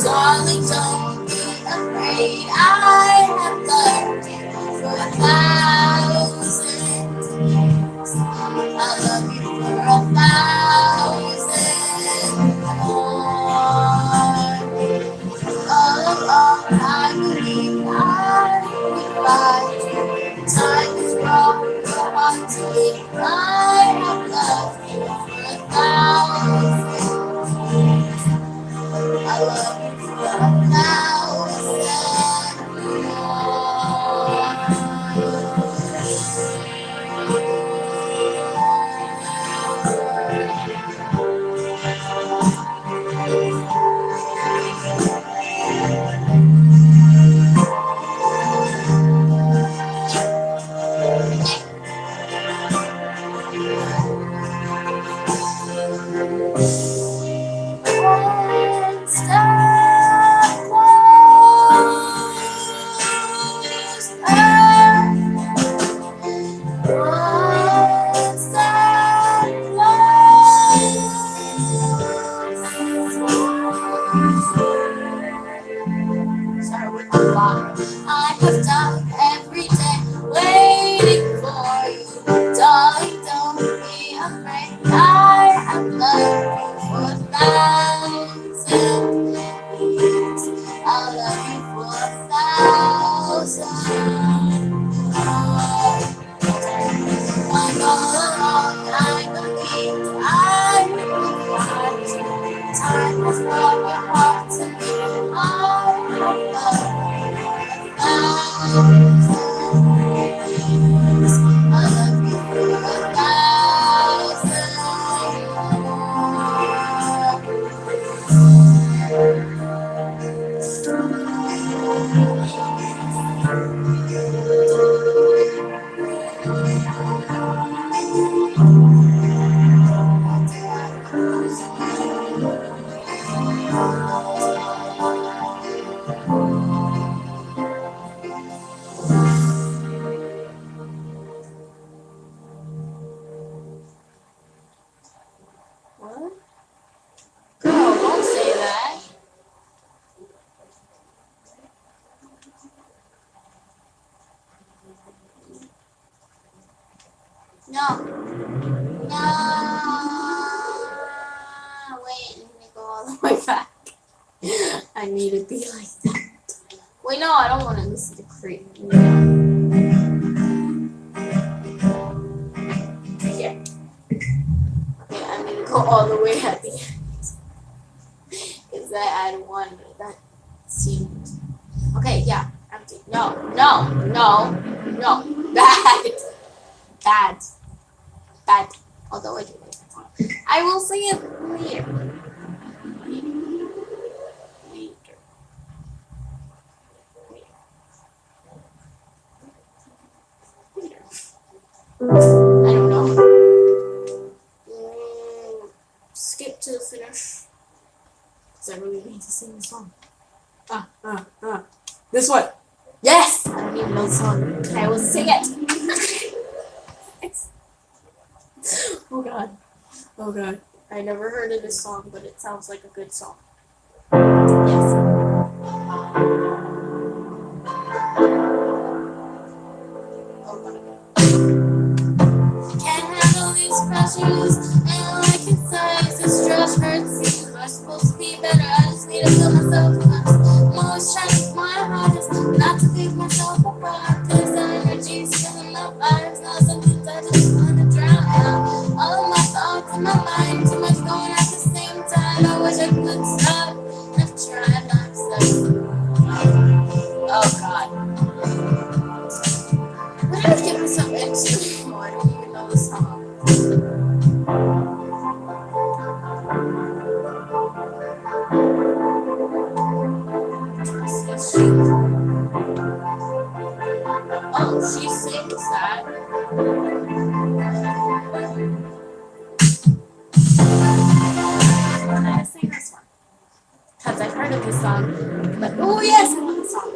Darling, don't be afraid. I have loved you for 1,000 years. I'll love you for 1,000 more. All along, I believe I would find you. Time is wrong, your heart to leave. I have loved you for 1,000 years. I love you for 1,000 One step Sorry, with the block. I have done every day waiting for you. Darling, don't be afraid. I have loved you for 1,000 years. I'll love you for 1,000 more. I'm all alone, I believe I will find you. Time has brought your heart to me. I have loved you for 1,000 years. I love you for 1,000 What? Girl, don't say that. No. No. Wait, let me go all the way back. I need to be like that. Wait, no, I don't want to listen to Creep. Yeah. Okay, I need to go all the way at the end. Because I don't want that seemed. Okay, yeah, empty. No. Bad. Although I do like the song. I will sing it later. I don't know. Skip to the finish. Because I really need to sing the song. This one. Yes! I don't even know the song. I will sing it. Oh god. I never heard of this song, but it sounds like a good song. Yes. Can't handle these pressures, and like it says, this stress hurts you. I'm supposed to be better, I just need to feel myself first. I'm always trying to keep my hardest, not to pick myself apart. Cause the energy's filling my fires, now sometimes I just want to drown out. All of my thoughts in my mind, too much going at the same time. I wish I could stop, I've tried not to stop. Oh god. What did I get myself into? Oh, I don't even know the song. Oh, she sings that. I'm gonna sing this one. Because I've heard of this song. But, oh yes, I know the song.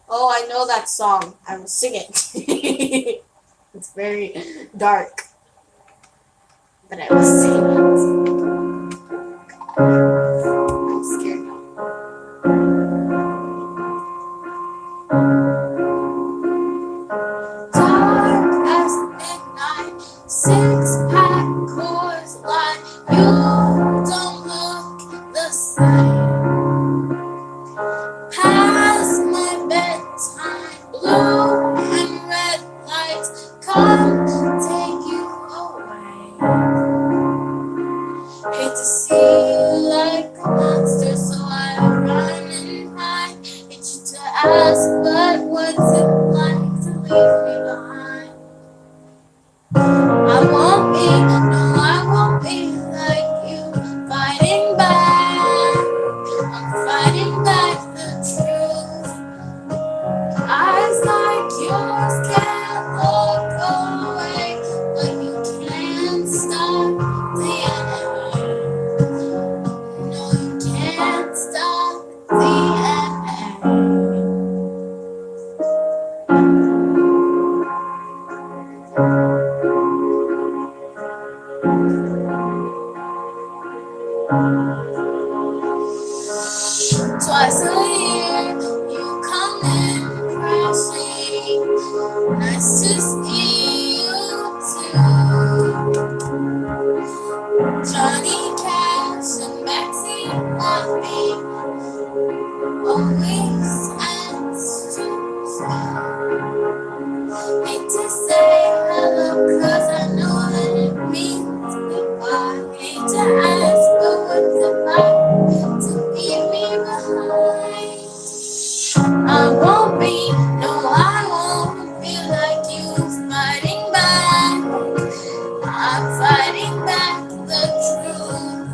Oh, I know that song. I will sing it. It's very dark. But I will sing it. I'm Twice a year, you come in crashing. Nice to see you too. Johnny Cash and Maxie Lovey always answers. Hate to say hello, 'cause I know that it means goodbye. Hate to ask, but what's it like to leave me behind? I won't be, no, I won't be like you, fighting back. I'm fighting back the truth.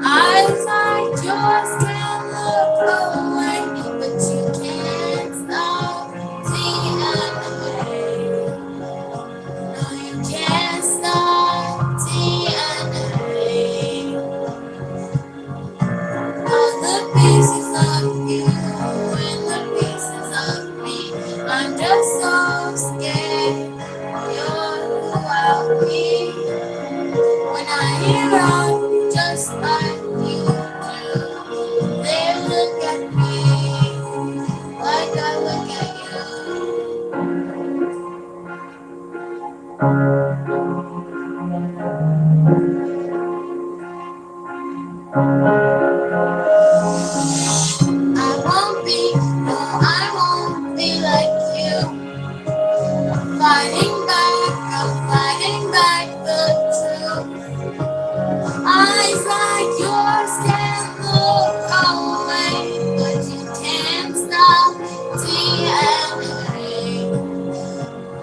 Eyes like yours can look away, but you can't stop DNA. No, you can't stop DNA. All the pieces of you and the pieces of me. I'm just so scared you're who I'll be. When I hear out just like you do, they look at me like I look at you. I won't be, no, I won't be like you. Fighting back, I'm fighting back the truth. Eyes like yours can look away, but you can't stop DNA.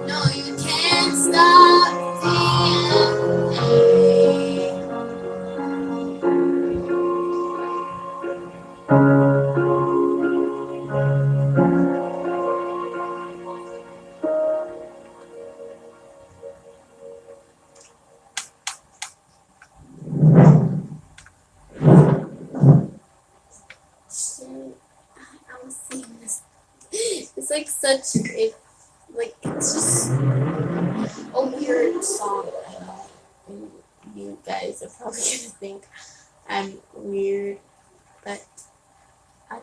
No, you can't stop DNA. I was singing this. It's like such a, like, it's just a weird song. I know. And you guys are probably gonna think I'm weird, but I,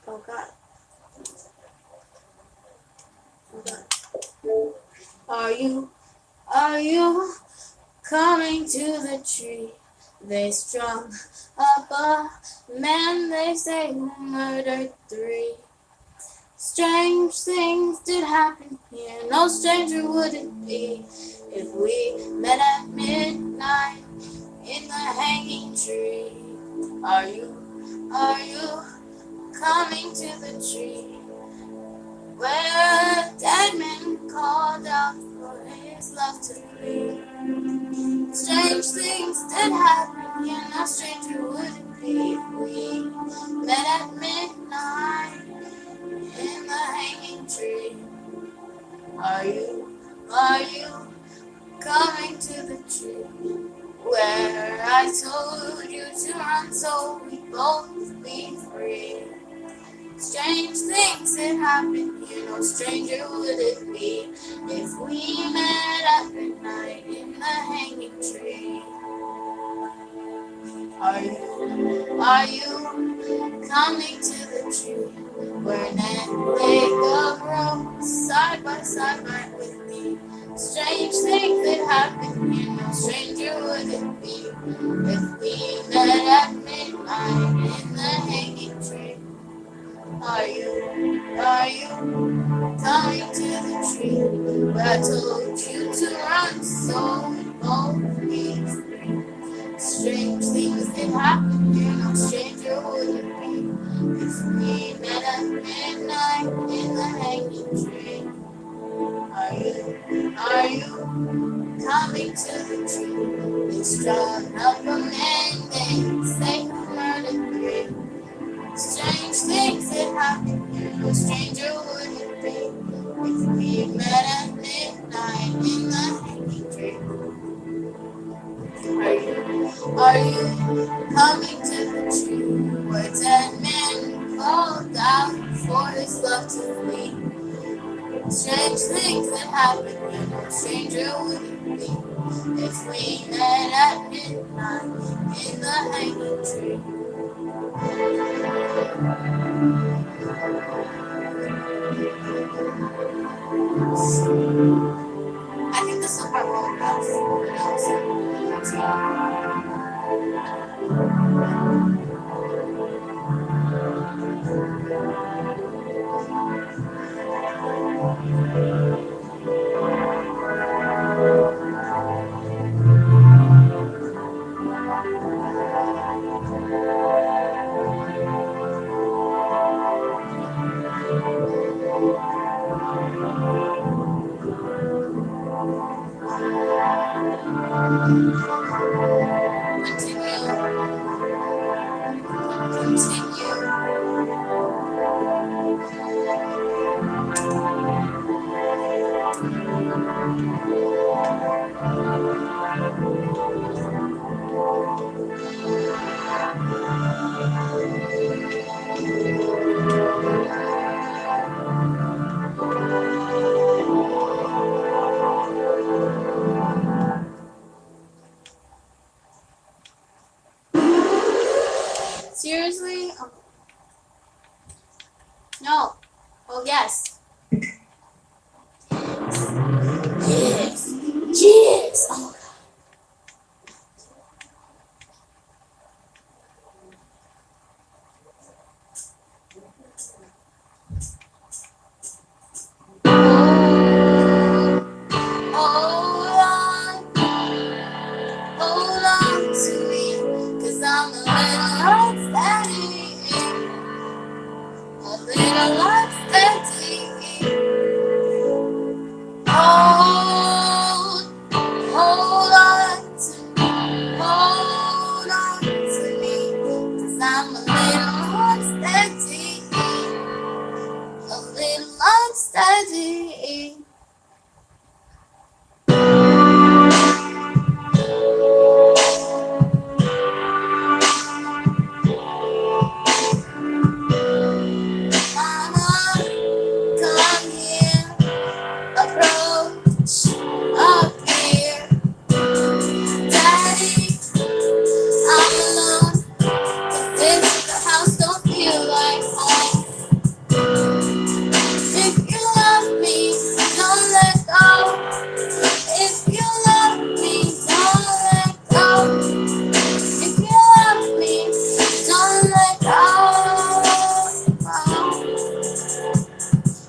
oh god. Are you coming to the tree? They strung up a man, they say, who murdered 3. Strange things did happen here, no stranger would it be if we met at midnight in the hanging tree. Are you coming to the tree where a dead man called out for his love to flee? Strange things did happen here, no stranger would it be if we met at midnight in the hanging tree. Are you coming to the tree where I told you to run so we both be free? Strange things that happen here, no stranger would it be if we met at midnight in the hanging tree. Are you coming to the tree where Ned Jacob rode side by side right with me? Strange things that happen here, no stranger would it be if we met at midnight in the hanging tree. Are you coming to the tree where I told you to run so we both be free? Strange things that happen here, no stranger would it be if we met at midnight in the hanging tree. Are you coming to the tree? They strung up a man, they say who murdered 3. Strange things that happen here, no stranger would it be if we met at midnight in the hanging tree. Are you coming to the tree where 10 men called out for his love to flee? Strange things that happen here, no stranger would it be if we met at midnight in the hanging tree. I think this is my roll house. Seriously? No. Oh, yes. Yes. Yes. Oh, hold on to me, 'cause I'm a little unsteady. A little unsteady. Hold on to me, hold on to me, 'cause I'm a little unsteady. A little unsteady. Mama, come here, approach up here. Daddy, I'm alone. This the house don't feel like home. If you love me, don't let go. If you love me, don't let go. If you love me, don't let go.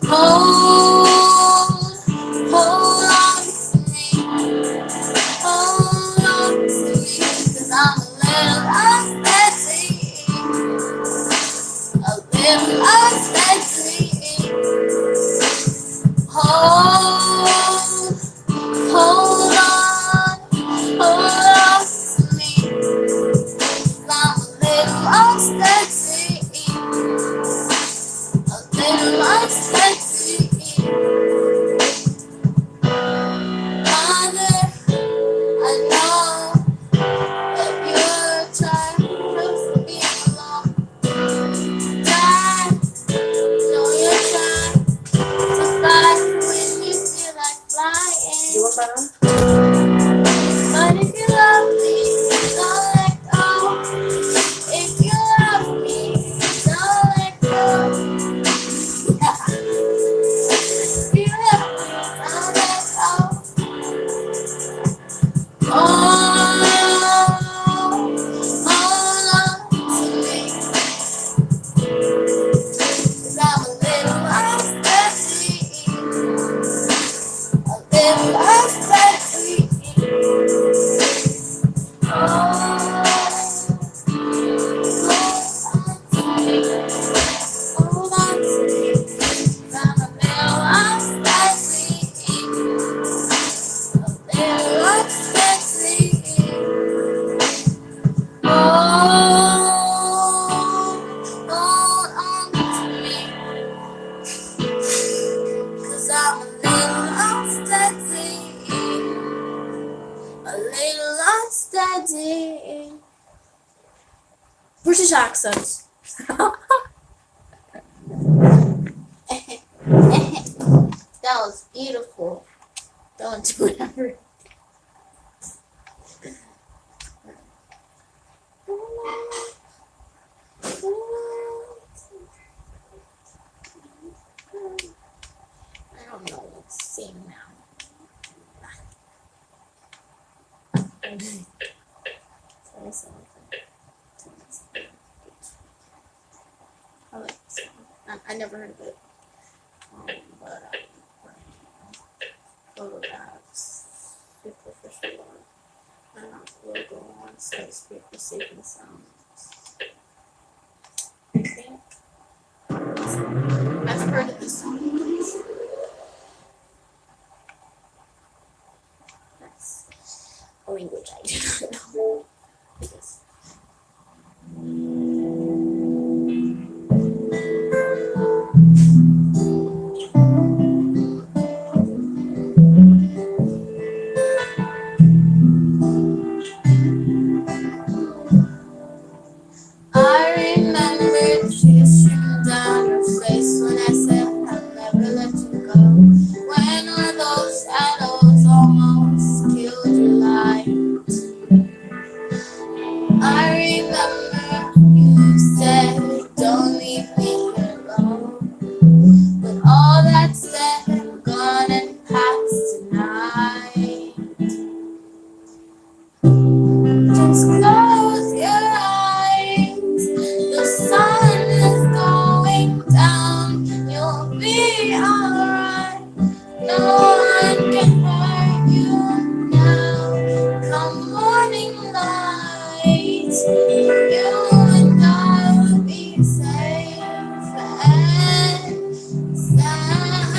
Hold on to me, hold on to me, 'cause I'm a little unsteady, a little unsteady. Hold on to me, 'cause I'm a little unsteady, a little unsteady. Mother, I know that you're trying to be alone. Dad, know you're trying to fight when you feel like flying. But if you love me, don't let go. If you love me, don't let go. If you love me, don't let go. Hold on to me, 'cause I'm a little unsteady, a little unsteady. Hold on to me, 'cause I'm a little unsteady, a little unsteady. Hold on to me, 'cause I'm a little unsteady, a little unsteady. British accents. That was beautiful. Don't do whatever. myself. I like this one. I never heard of it. But photographs, superficial logo on skyscraper safe and sound. Okay. I've heard of this song. That's a language I do not know. I guess. I remember tears streaming down your face when I said I'll never let you go. When all those shadows almost killed your light. I remember you said don't leave me alone. But all that's said and gone and past tonight. Just close your eyes. The sun is going down. You'll be alright. No one can hurt you now. Come morning light, you and I will be safe and sound.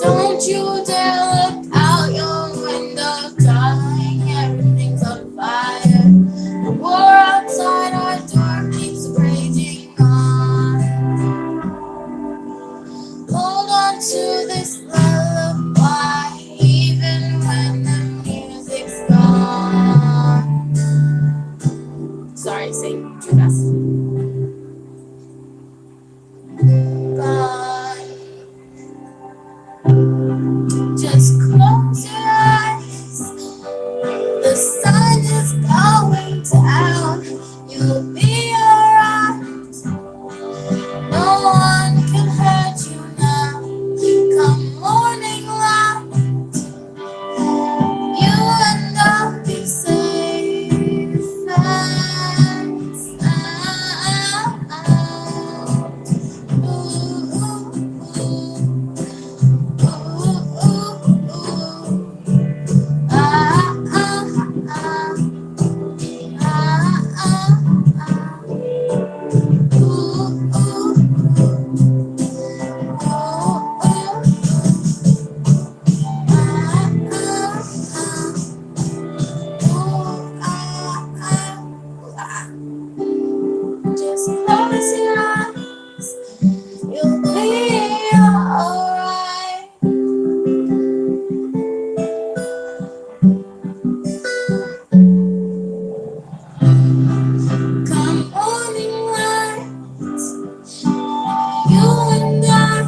Don't you dare look out your window, darling, everything's on fire. The war outside our door keeps raging on. Hold on to this lullaby, even when the music's gone. Sorry, saying too fast. Gone. Just close your eyes. The sun is going down. You'll be alright. No one can hurt you now. Come morning light, you and I'll be safe and sound. Ooh, ooh, ooh. Ooh, ooh, ooh. Ah, ah, ah. Ah, ah, ah. Ooh, ooh, ooh. Just close your eyes, you'll be alright. Come morning light, you and I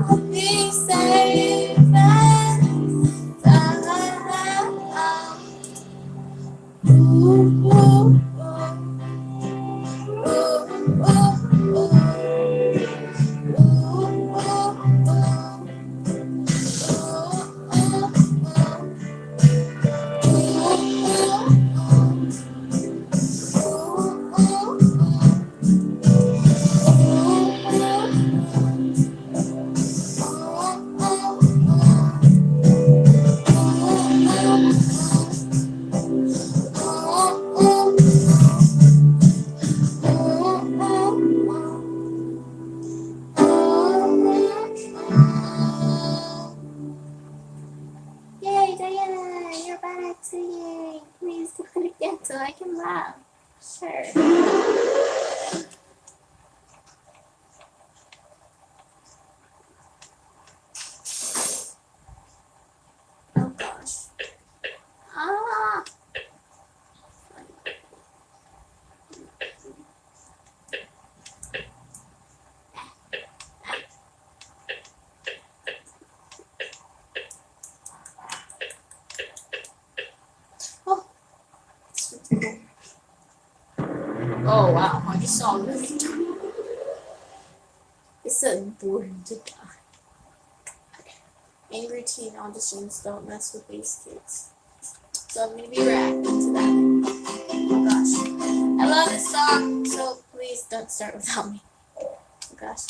will be safe and sound. Ooh, ooh, ooh. Ooh, ooh, ooh. Ooh, ooh, ooh. Yay, Diana, you're back singing. Please do it again so I can laugh. Sure. Oh gosh. Ah. Oh, this one's cool. Oh wow, I just saw it. It said born to die. Angry teen auditions, don't mess with these kids. So I'm gonna be reacting to that. Oh gosh. I love this song, so please don't start without me. Oh gosh.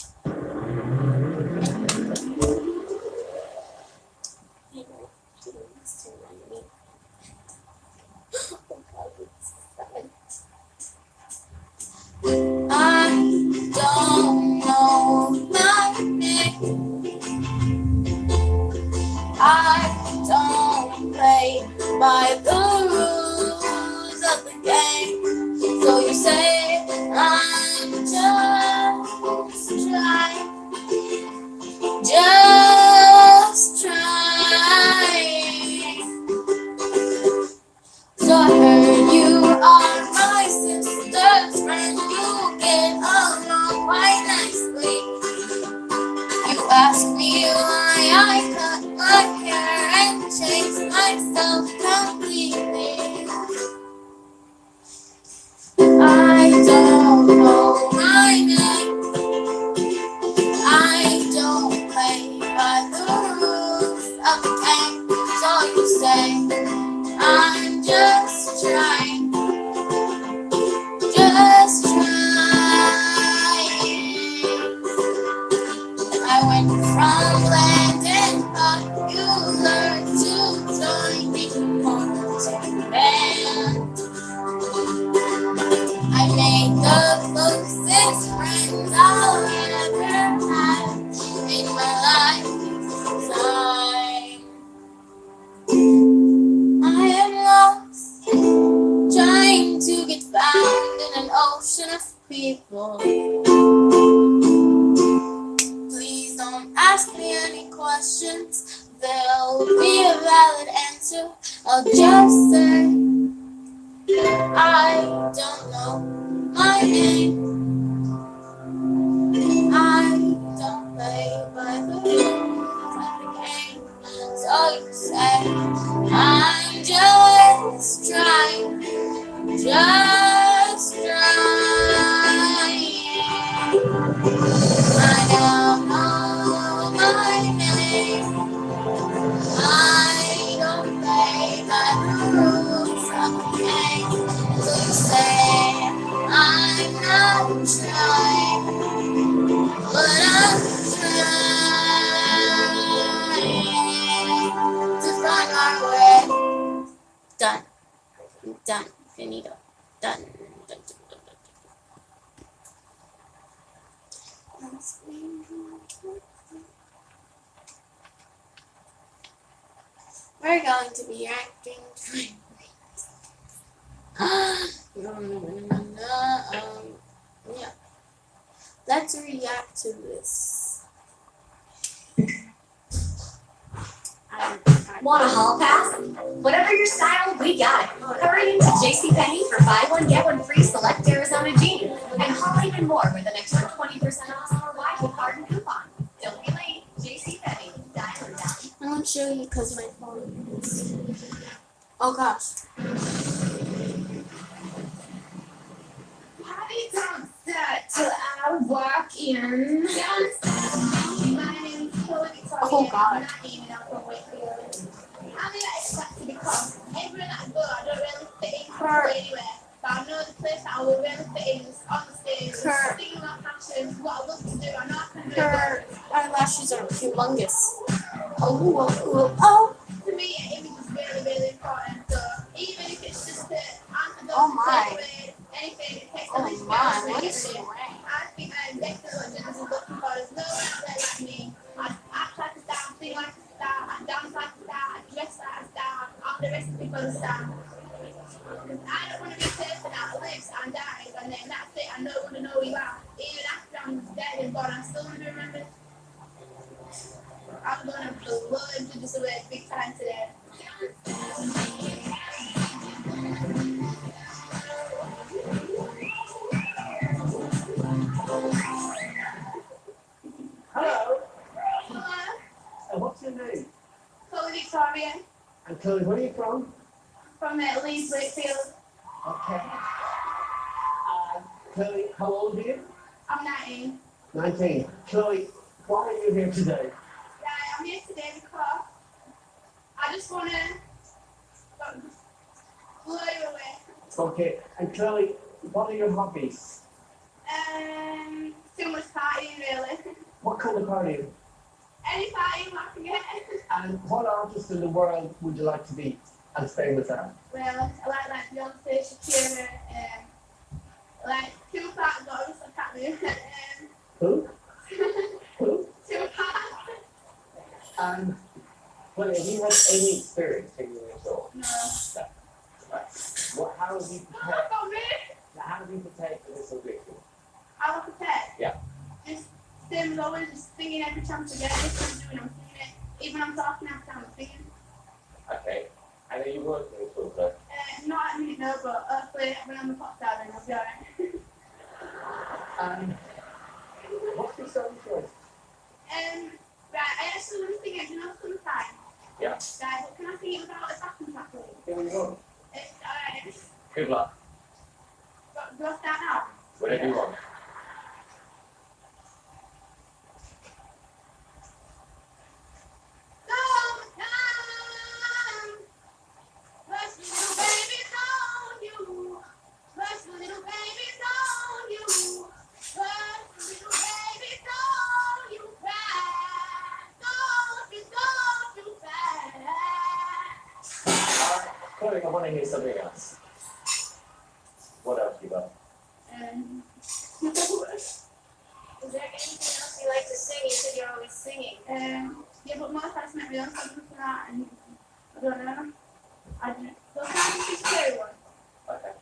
Anyway, please turn on me. Oh god, it's sad. I don't know my name. I don't play by the rules of the game. So you say I'm just trying, just trying. So I heard you are my sister's friend. You get along quite nicely. You ask me why I cut my hair and changed myself completely. I don't know my name. I don't play by the rules of the game. So you say I'm just trying, just trying. I went from land and thought you learned to join me on the band. I made the closest friends I'll ever have in my lifetime. I am lost, trying to get found in an ocean of people. Please don't ask me any questions, there'll be a valid answer. I'll just say I don't know my name. I don't play by the rules of the game. So you say I'm just trying, just trying. I don't know my name. I don't play by the rules of the game. So you say I'm not trying, but I'm trying to find my way. Done. Done. Finito. Done. Done. We're going to be acting. Yeah. Let's react to this. Want a hall pass? Whatever your style, we got it. Hurry into JCPenney for buy one, get one free select Arizona jeans. And haul even more with an extra 20% off our Wi-Fi card and coupon. Don't be late. JCPenney. Dial her down. I won't show you because my phone is... Oh gosh. Party don't start till I walk in. My name's Chloe Victoria. Oh God. I'm not aiming out from Wakefield. How did I expect to become? Everywhere that I go, I don't really fit in anywhere. But I know the place that I will really fit in is on the stage. Singing my passions, what I love to do. I know I can do Her it. eyelashes are humongous. Oh. To me, image is really, really important. So even if it's just to answer those Oh my. away anything, it takes Oh at least my. What to is she get rid of. wearing? I think I'm definitely what Jesus is looking for. There's no one out there like me. I try to star, sing like a star, I dance like a star, I dress like a star, all the rest of people are star. Because I don't want to be a person that lives and dies and then that's it, I don't want to know who you are. Even after I'm dead and gone, I still want to be remembered. I'm going to blow into this away big time today. Hello. Hello, What's your name? Chloe Victoria And Chloe, where are you from? from Leeds, Wakefield. Okay. Chloe, how old are you? I'm 19. 19. Chloe, why are you here today? Right, I'm here today because I just want to blow you away. Okay, and Chloe, what are your hobbies? Too much partying, really. What kind of party? Any party I can get. And what artist in the world would you like to be as famous as? Well, I like Beyonce, Shakira, like Tupac, but obviously I can't do it. Who? Who? Tupac. And Chloe, have you had any experience singing at all? No. What, how have you prepared? Not me. How have you prepared for this audition? I look prepared. Yeah. Just same as always, just singing every chance I get. Everything I'm doing, I'm singing it. Even I'm talking after I'm singing. Okay. And are you working at all, sir? Not at the minute, no, but hopefully when I'm a pop star, then I'll be alright. What's your song choice? Right, I actually want to sing it, you know, sometime. Yeah. Right, but can I sing it without a backing track? Here we go. It's alright. Good luck. Do I start now? Whatever you want. Chloe, I want to hear something else. What else you got? Is there anything else you like to sing? You said you're always singing. Yeah, but most times my real something for that, and I don't know. I don't know. Sometimes it's a scary one. Okay.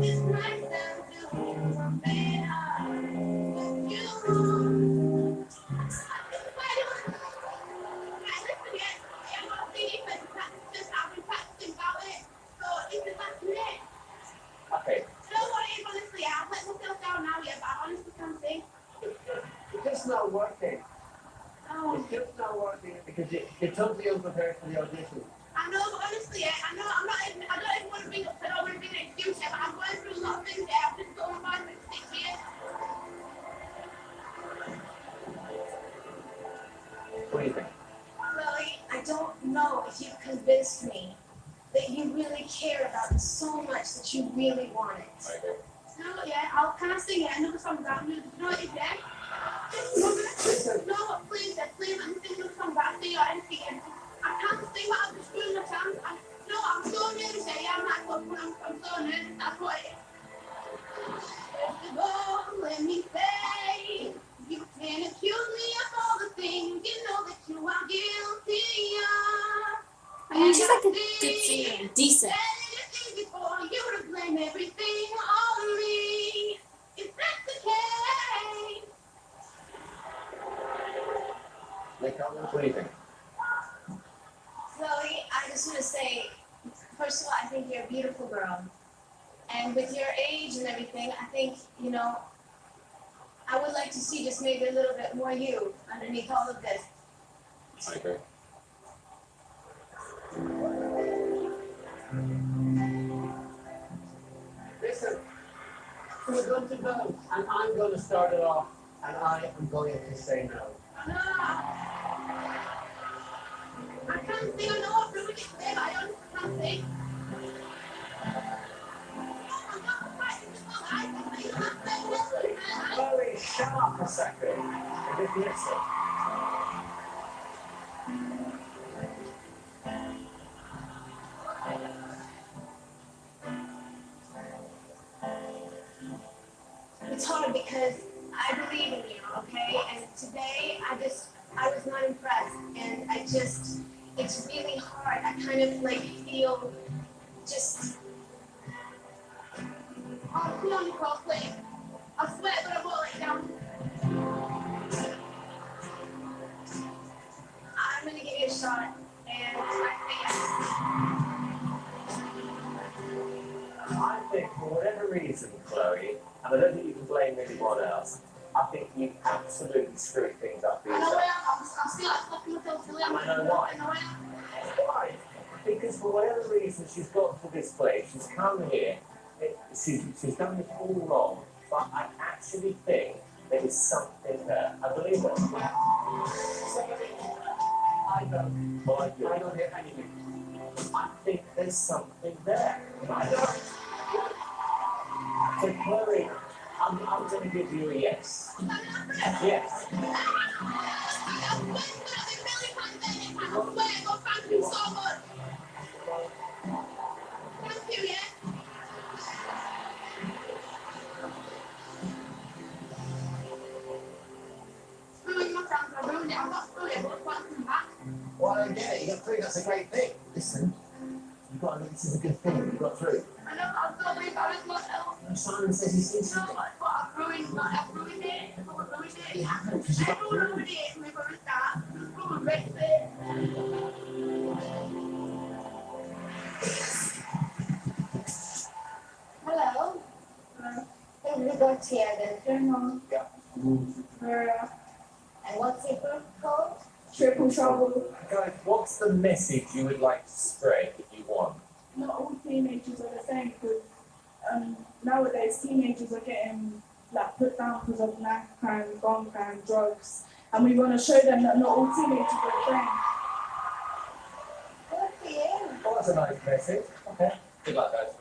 It's nice that you want me with you. Okay. It's just not working. It's just not working because you're totally unprepared for the audition. I know, but honestly, I know I don't even want to bring up, I don't want to bring an excuse yet, but I'm going through a lot of things there. I've just got my mind for 6 years. What do you think? Chloe, I don't know if you've convinced me that you really care about this so much that you really want it. Okay. No, yeah, can I sing it? Another song about me. No, it's there. Listen. No, please let me sing another song about me or anything. I can't sing, but I'm just doing my chance. No, I'm so nervous. Yeah, I'm like, I'm so nervous. That's what it is. First of all, let me say, you can accuse me of all the things you know that you are guilty of. I mean, she's like a good singer, decent. Before you to blame everything on me. Is that the case? Nick, what do you think? Chloe, I just want to say, first of all, I think you're a beautiful girl. And with your age and everything, I think, you know, I would like to see just maybe a little bit more you underneath all of this. I agree. Listen, we're going to go, and I'm going to start it off, and I am going to say no. No. I can't sing. I know I'm doing it today, but I honestly can't sing. Chloe, shut up a second. And just listen. It's hard because I believe in you, okay? And today, I was not impressed. And it's really hard. I kind of like feel just, Oh, come on, Nicole, please. I swear that I won't let you down. I'm gonna give you a shot. And I say yes. I think for whatever reason, Chloe, and I don't think you can blame anyone else, I think you absolutely screwed things up for I know yourself. I am. I feel like fucking myself silly. And I know why. I know I am. Why? Because for whatever reason she's got to this place, she's come here, she's done it all wrong, but I actually think there is something there. I believe it. I don't. Well, I don't hear anything. I think there's something there. I don't. So Chloe, I'm going to give you a yes. Yes. I swear, God, thank you so much. Thank you, yeah. Screwing my friends, I ruined it. I'm not screwing it, but I'm coming back. Well, I don't get it. You got through. That's a great thing. Listen, you've got to know this is a good thing. You got through. I know that I'm so embarrassed myself. And Simon says he's seen No, something. but I've ruined it. Everyone ruined It it. happened because you got Everyone through. ruined it. My brother's dad. Everyone wrecked it. Hello. Have you got here the journal? Yeah. And what's your group code? Triple trouble. Guys, what's the message you would like to spread if you want? Not all teenagers are the same because nowadays teenagers are getting like put down because of knife crime, gun crime, drugs, and we want to show them that not all teenagers are the same. Good for you. Oh, that's a nice message. Okay. Good luck, guys.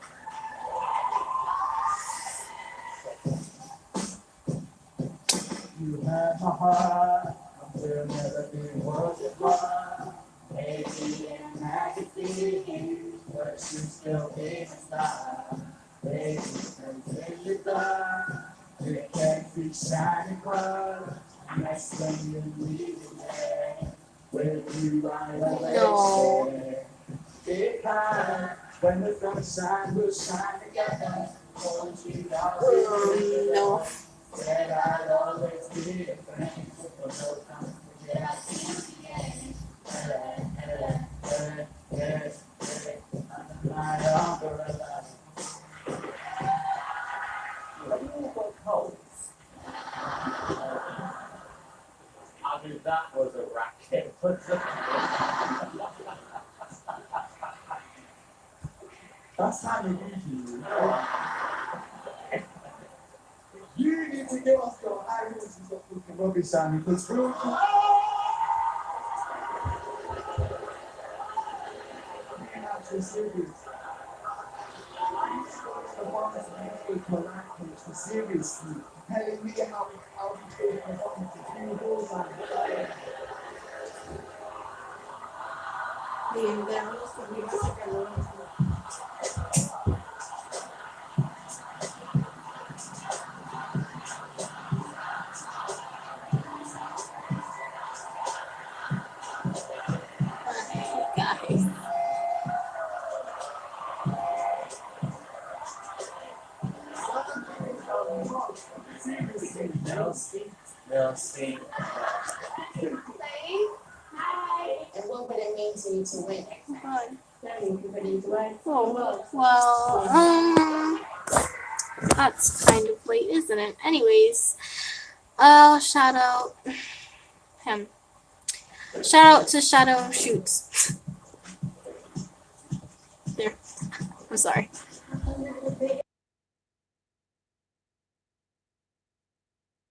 You have a heart. Will never be worth it. Maybe in magazine, but you still be a star. Baby, take it down. It can't be shining bright. Next when you leave it, with you right away. No. Be kind when the sunshine will shine together. Hold you down. No. Said I'd always be a friend. For no time that I see you again. Under my umbrella. You got cold. I mean, that was a racket. That's how they usually do. You need to get off your high horse and stop looking rubbish, Sammy, because we'll. Actually, serious. The one that's take my life coach seriously, telling me how to take my body to do those and Being down, so we just get along. Guys. Merci. Hi. And what would it mean to you to win? Oh, well, that's kind of late, isn't it? Anyways, shout out him. Shout out to Shadow Shoots. There. I'm sorry.